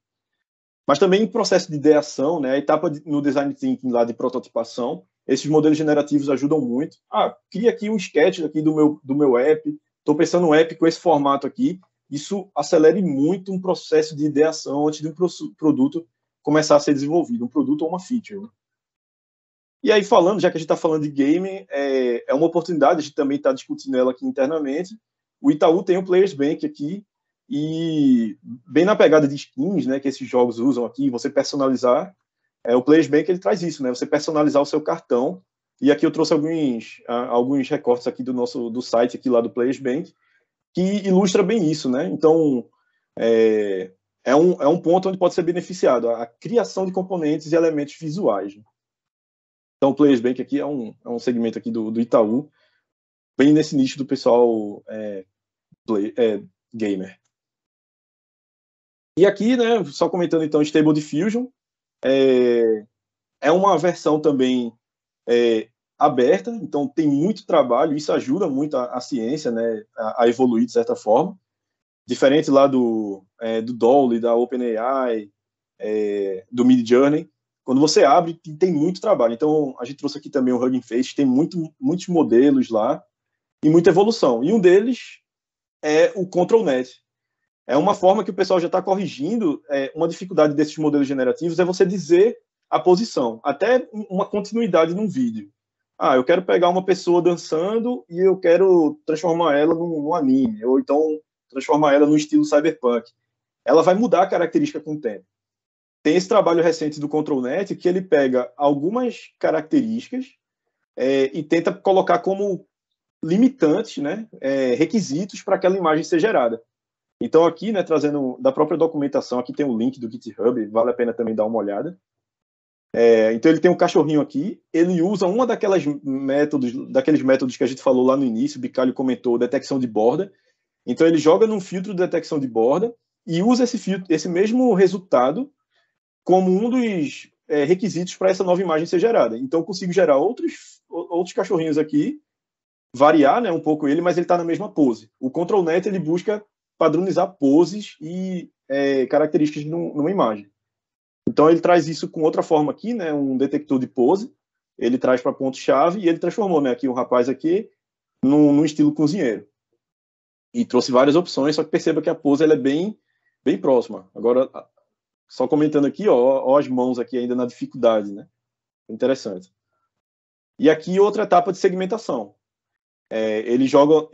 [SPEAKER 3] Mas também em processo de ideação, né, a etapa no design thinking lá de prototipação, esses modelos generativos ajudam muito. Cria aqui um sketch aqui do meu app, estou pensando no app com esse formato aqui. Isso acelera muito um processo de ideação antes de um produto começar a ser desenvolvido, um produto ou uma feature, né? E aí, falando, já que a gente está falando de game, é uma oportunidade, a gente também está discutindo ela aqui internamente. O Itaú tem o Players Bank aqui, e bem na pegada de skins, né, que esses jogos usam aqui, você personalizar, o Players Bank ele traz isso, né, você personalizar o seu cartão, e aqui eu trouxe alguns recortes aqui do site aqui lá do Players Bank, que ilustra bem isso, né, então é um ponto onde pode ser beneficiado, a criação de componentes e elementos visuais, né? Então, o Players Bank aqui é um segmento aqui do Itaú, bem nesse nicho do pessoal gamer. E aqui, né, só comentando então Stable Diffusion, é uma versão também aberta, então tem muito trabalho, isso ajuda muito a ciência, né, a evoluir de certa forma, diferente lá do Dolly, da OpenAI, do Midjourney. Quando você abre, tem muito trabalho. Então, a gente trouxe aqui também o Hugging Face, tem muitos modelos lá e muita evolução. E um deles é o ControlNet. É uma forma que o pessoal já está corrigindo. Uma dificuldade desses modelos generativos é você dizer a posição, até uma continuidade num vídeo. Eu quero pegar uma pessoa dançando e eu quero transformar ela num anime, ou então transformar ela no estilo cyberpunk. Ela vai mudar a característica com o tempo. Tem esse trabalho recente do ControlNet que ele pega algumas características e tenta colocar como limitantes, né, requisitos para aquela imagem ser gerada. Então aqui, né, trazendo da própria documentação, aqui tem o link do GitHub, vale a pena também dar uma olhada. Então ele tem um cachorrinho aqui, ele usa uma daqueles métodos que a gente falou lá no início, o Bicalho comentou, detecção de borda. Então ele joga num filtro de detecção de borda e usa esse mesmo resultado como um dos requisitos para essa nova imagem ser gerada. Então eu consigo gerar outros cachorrinhos aqui, variar, né, um pouco ele, mas ele está na mesma pose. O ControlNet ele busca padronizar poses e características numa imagem. Então ele traz isso com outra forma aqui, né, um detector de pose, ele traz para ponto-chave e ele transformou, né, aqui um rapaz aqui num estilo cozinheiro. E trouxe várias opções, só que perceba que a pose ela é bem próxima. Agora, só comentando aqui, ó as mãos aqui ainda na dificuldade, né? Interessante. E aqui outra etapa de segmentação. Ele joga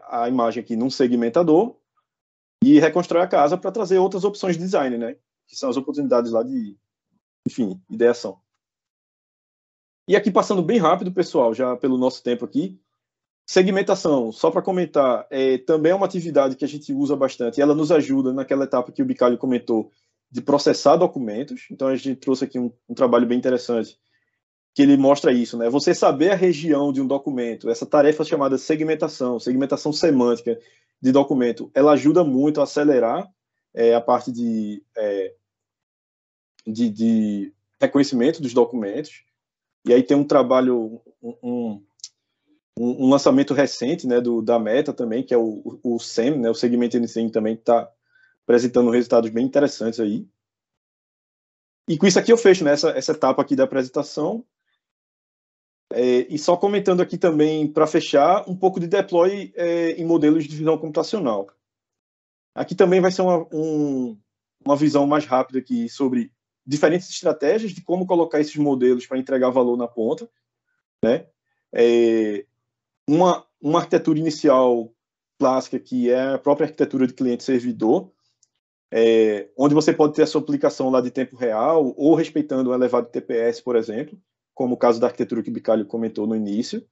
[SPEAKER 3] a imagem aqui num segmentador e reconstrói a casa para trazer outras opções de design, né? Que são as oportunidades lá de, enfim, ideação. E aqui passando bem rápido, pessoal, já pelo nosso tempo aqui, segmentação, só para comentar, também é uma atividade que a gente usa bastante e ela nos ajuda naquela etapa que o Bicalho comentou de processar documentos. Então a gente trouxe aqui um trabalho bem interessante que ele mostra isso, né? Você saber a região de um documento, essa tarefa chamada segmentação semântica de documento, ela ajuda muito a acelerar a parte de reconhecimento dos documentos. E aí tem um trabalho, um lançamento recente, né, da Meta também, que é o SEM, né, o Segment Anything também, que está apresentando resultados bem interessantes aí. E com isso aqui eu fecho, né, essa etapa aqui da apresentação. E só comentando aqui também, para fechar, um pouco de deploy em modelos de visão computacional. Aqui também vai ser uma visão mais rápida aqui sobre diferentes estratégias de como colocar esses modelos para entregar valor na ponta, né? Uma arquitetura inicial clássica que é a própria arquitetura de cliente-servidor, onde você pode ter a sua aplicação lá de tempo real ou respeitando um elevado TPS, por exemplo, como o caso da arquitetura que o Bicalho comentou no início.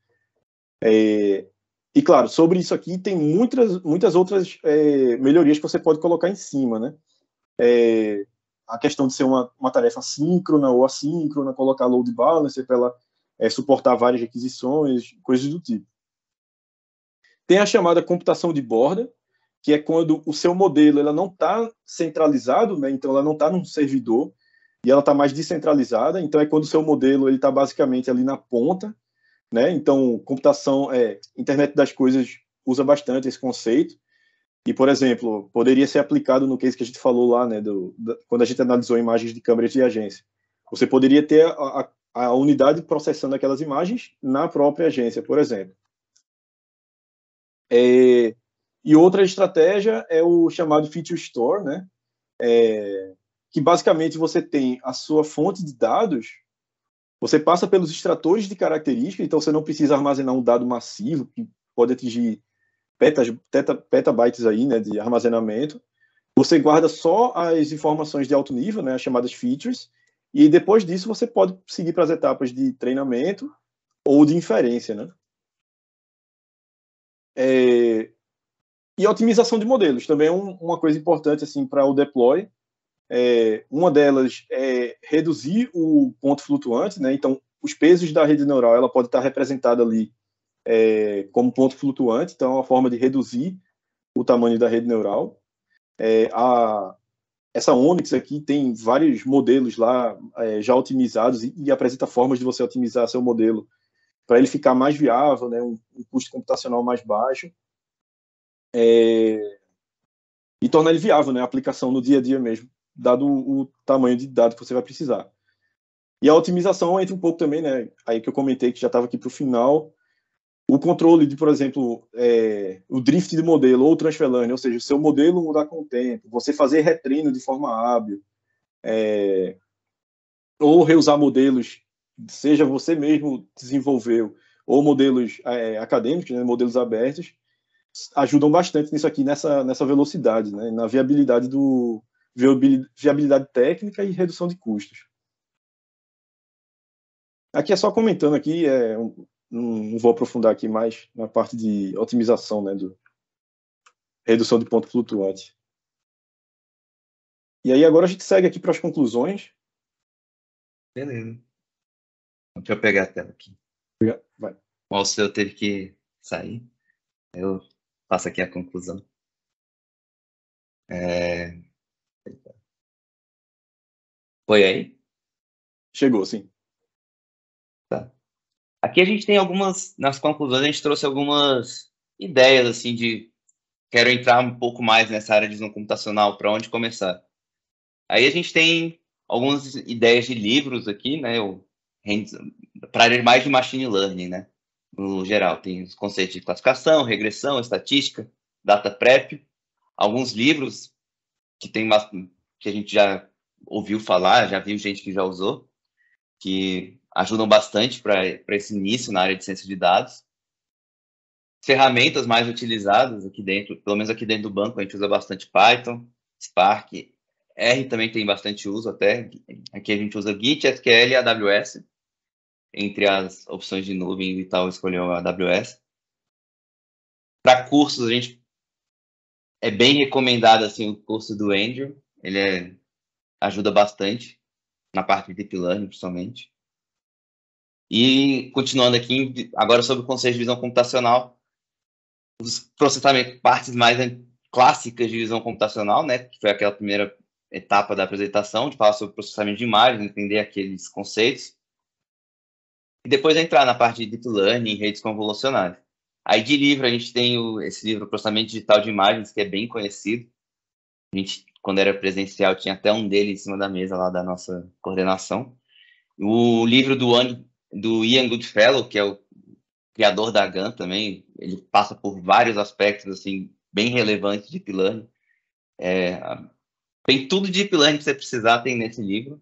[SPEAKER 3] E, claro, sobre isso aqui tem muitas outras melhorias que você pode colocar em cima, né? A questão de ser uma tarefa síncrona ou assíncrona, colocar load balancer para ela suportar várias requisições, coisas do tipo. Tem a chamada computação de borda, que é quando o seu modelo ela não está centralizado, né? Então ela não está num servidor, e ela está mais descentralizada, então é quando o seu modelo está basicamente ali na ponta, né? Então, computação, internet das coisas usa bastante esse conceito, e, por exemplo, poderia ser aplicado no case que a gente falou lá, né, quando a gente analisou imagens de câmeras de agência. Você poderia ter a unidade processando aquelas imagens na própria agência, por exemplo. E outra estratégia é o chamado Feature Store, né? Que basicamente você tem a sua fonte de dados, você passa pelos extratores de características, então você não precisa armazenar um dado massivo, que pode atingir petabytes aí, né, de armazenamento. Você guarda só as informações de alto nível, né, as chamadas features, e depois disso você pode seguir para as etapas de treinamento ou de inferência, né? E otimização de modelos, também é uma coisa importante assim, para o deploy. Uma delas é reduzir o ponto flutuante, né? Então, os pesos da rede neural ela pode estar representada ali como ponto flutuante, então é uma forma de reduzir o tamanho da rede neural. essa Onyx aqui tem vários modelos lá já otimizados e apresenta formas de você otimizar seu modelo para ele ficar mais viável, né, um custo computacional mais baixo, e tornar ele viável, né, a aplicação no dia a dia mesmo, dado o tamanho de dado que você vai precisar. E a otimização entra um pouco também, né, aí que eu comentei que já estava aqui para o final, o controle de, por exemplo, o drift de modelo ou o transfer learning, ou seja, o seu modelo mudar com o tempo, você fazer retreino de forma hábil, ou reusar modelos, seja você mesmo desenvolveu, ou modelos acadêmicos, né, modelos abertos, ajudam bastante nisso aqui, nessa velocidade, né, na viabilidade técnica e redução de custos. Aqui é só comentando aqui, não vou aprofundar aqui mais na parte de otimização, né, redução de ponto flutuante. E aí agora a gente segue aqui para as conclusões.
[SPEAKER 2] Beleza. Deixa eu pegar a tela aqui.
[SPEAKER 3] Vai.
[SPEAKER 2] O seu teve que sair. Eu faço aqui a conclusão. Foi aí?
[SPEAKER 3] Chegou, sim.
[SPEAKER 2] Tá. Aqui a gente tem nas conclusões a gente trouxe algumas ideias, assim, quero entrar um pouco mais nessa área de visão computacional, para onde começar. Aí a gente tem algumas ideias de livros aqui, né, para área mais de machine learning, né, no geral. Tem os conceitos de classificação, regressão, estatística, data prep, alguns livros que a gente já ouviu falar, já viu gente que já usou, que ajudam bastante para esse início na área de ciência de dados. Ferramentas mais utilizadas aqui dentro, pelo menos aqui dentro do banco, a gente usa bastante Python, Spark, R também tem bastante uso até. Aqui a gente usa Git, SQL e AWS. Entre as opções de nuvem e tal, escolheu a AWS. Para cursos, a gente é bem recomendado assim, o curso do Andrew. Ele ajuda bastante na parte de Deep Learning, principalmente. E continuando aqui, agora sobre o conceito de visão computacional, os processamentos, partes mais clássicas de visão computacional, né, que foi aquela primeira etapa da apresentação, de falar sobre processamento de imagens, entender aqueles conceitos, e depois entrar na parte de Deep Learning e redes convolucionais. Aí de livro, a gente tem esse livro, Processamento Digital de Imagens, que é bem conhecido. A gente, quando era presencial, tinha até um dele em cima da mesa lá da nossa coordenação. O livro do Ian Goodfellow, que é o criador da GAN também, ele passa por vários aspectos assim bem relevantes de Deep Learning. Tem tudo de Deep Learning que você precisar, tem nesse livro.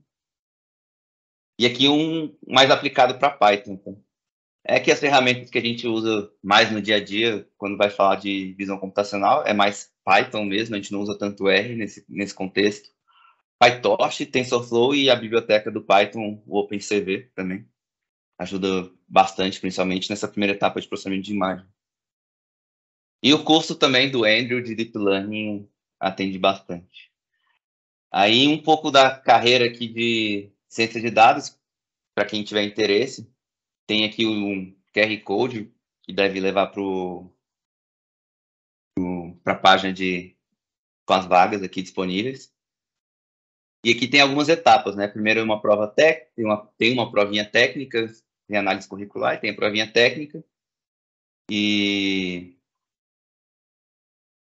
[SPEAKER 2] E aqui um mais aplicado para Python. Então. É que as ferramentas que a gente usa mais no dia a dia, quando vai falar de visão computacional, é mais Python mesmo, a gente não usa tanto R nesse contexto. PyTorch, TensorFlow e a biblioteca do Python, o OpenCV também. Ajuda bastante, principalmente nessa primeira etapa de processamento de imagem. E o curso também do Andrew de Deep Learning atende bastante. Aí um pouco da carreira aqui de ciência de dados, para quem tiver interesse, tem aqui um QR Code que deve levar para a página com as vagas aqui disponíveis. E aqui tem algumas etapas, né? Primeiro uma prova técnica, tem uma provinha técnica, tem análise curricular, tem a provinha técnica e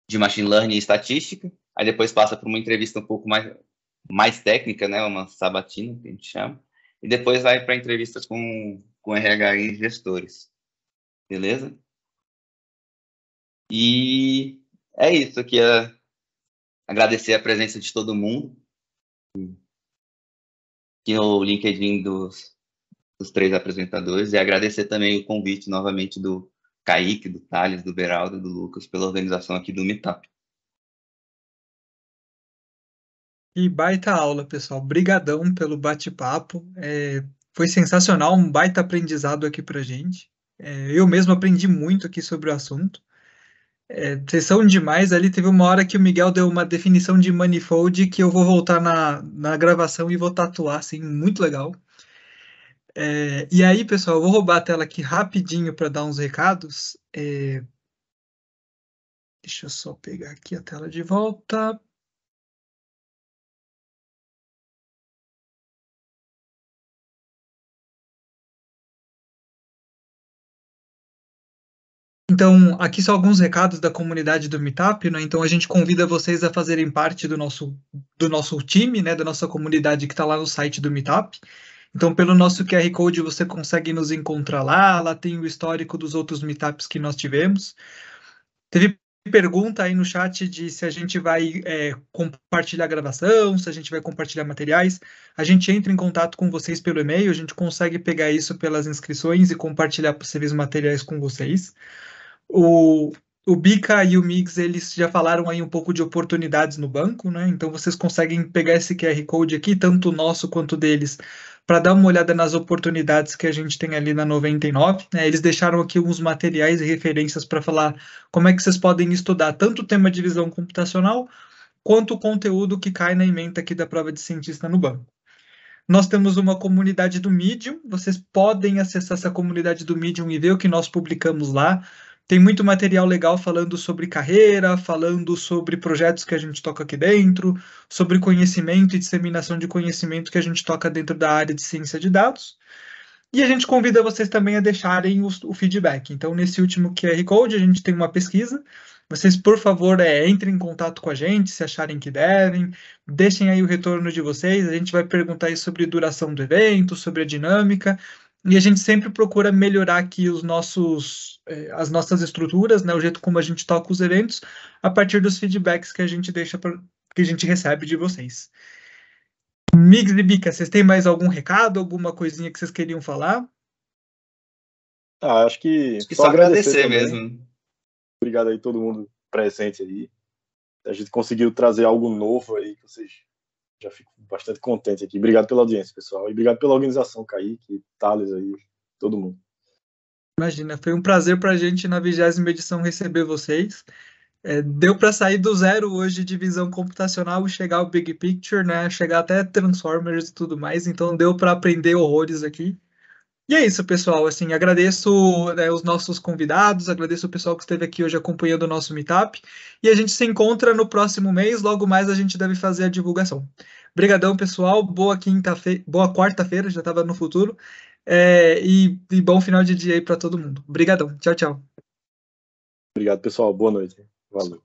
[SPEAKER 2] de machine learning e estatística. Aí depois passa por uma entrevista um pouco mais técnica, né? Uma sabatina, que a gente chama. E depois vai para a entrevista com RH e gestores. Beleza? E é isso. Aqui é agradecer a presença de todo mundo. Aqui no LinkedIn dos 3 apresentadores. E agradecer também o convite novamente do Kaique, do Thales, do Beraldo e do Lucas pela organização aqui do Meetup.
[SPEAKER 1] E baita aula, pessoal. Brigadão pelo bate-papo. Foi sensacional, um baita aprendizado aqui pra gente. Eu mesmo aprendi muito aqui sobre o assunto. Vocês são demais. Ali teve uma hora que o Miguel deu uma definição de manifold que eu vou voltar na gravação e vou tatuar, assim, muito legal. E aí, pessoal, eu vou roubar a tela aqui rapidinho para dar uns recados. Deixa eu só pegar aqui a tela de volta. Então, aqui são alguns recados da comunidade do Meetup, né? Então, a gente convida vocês a fazerem parte do nosso time, né? Da nossa comunidade que está lá no site do Meetup. Então, pelo nosso QR Code, você consegue nos encontrar lá. Lá tem o histórico dos outros Meetups que nós tivemos. Teve pergunta aí no chat de se a gente vai compartilhar gravação, se a gente vai compartilhar materiais. A gente entra em contato com vocês pelo e-mail, a gente consegue pegar isso pelas inscrições e compartilhar possíveis materiais com vocês. O Bica e o Migs, eles já falaram aí um pouco de oportunidades no banco, né? Então vocês conseguem pegar esse QR Code aqui, tanto o nosso quanto deles, para dar uma olhada nas oportunidades que a gente tem ali na 99, né? Eles deixaram aqui uns materiais e referências para falar como é que vocês podem estudar tanto o tema de visão computacional, quanto o conteúdo que cai na ementa aqui da prova de cientista no banco. Nós temos uma comunidade do Medium, vocês podem acessar essa comunidade do Medium e ver o que nós publicamos lá. Tem muito material legal falando sobre carreira, falando sobre projetos que a gente toca aqui dentro, sobre conhecimento e disseminação de conhecimento que a gente toca dentro da área de ciência de dados. E a gente convida vocês também a deixarem o feedback. Então, nesse último QR Code, a gente tem uma pesquisa. Vocês, por favor, entrem em contato com a gente, se acharem que devem. Deixem aí o retorno de vocês. A gente vai perguntar aí sobre duração do evento, sobre a dinâmica. E a gente sempre procura melhorar aqui as nossas estruturas, né, o jeito como a gente toca os eventos, a partir dos feedbacks que a gente que a gente recebe de vocês. Migs e Bica, vocês têm mais algum recado, alguma coisinha que vocês queriam falar?
[SPEAKER 3] Acho que
[SPEAKER 2] só agradecer mesmo.
[SPEAKER 3] Obrigado aí todo mundo presente aí. A gente conseguiu trazer algo novo aí, que vocês já fico bastante contente aqui. Obrigado pela audiência, pessoal. E obrigado pela organização, Kaique, Thales aí, todo mundo.
[SPEAKER 1] Imagina, foi um prazer pra gente na 20ª edição receber vocês. Deu para sair do zero hoje de visão computacional e chegar ao Big Picture, né? Chegar até Transformers e tudo mais. Então deu para aprender horrores aqui. E é isso, pessoal. Assim, agradeço os nossos convidados, agradeço o pessoal que esteve aqui hoje acompanhando o nosso Meetup. E a gente se encontra no próximo mês. Logo mais a gente deve fazer a divulgação. Obrigadão, pessoal. Boa quarta-feira, já estava no futuro. E bom final de dia aí para todo mundo. Obrigadão. Tchau, tchau.
[SPEAKER 3] Obrigado, pessoal. Boa noite. Valeu.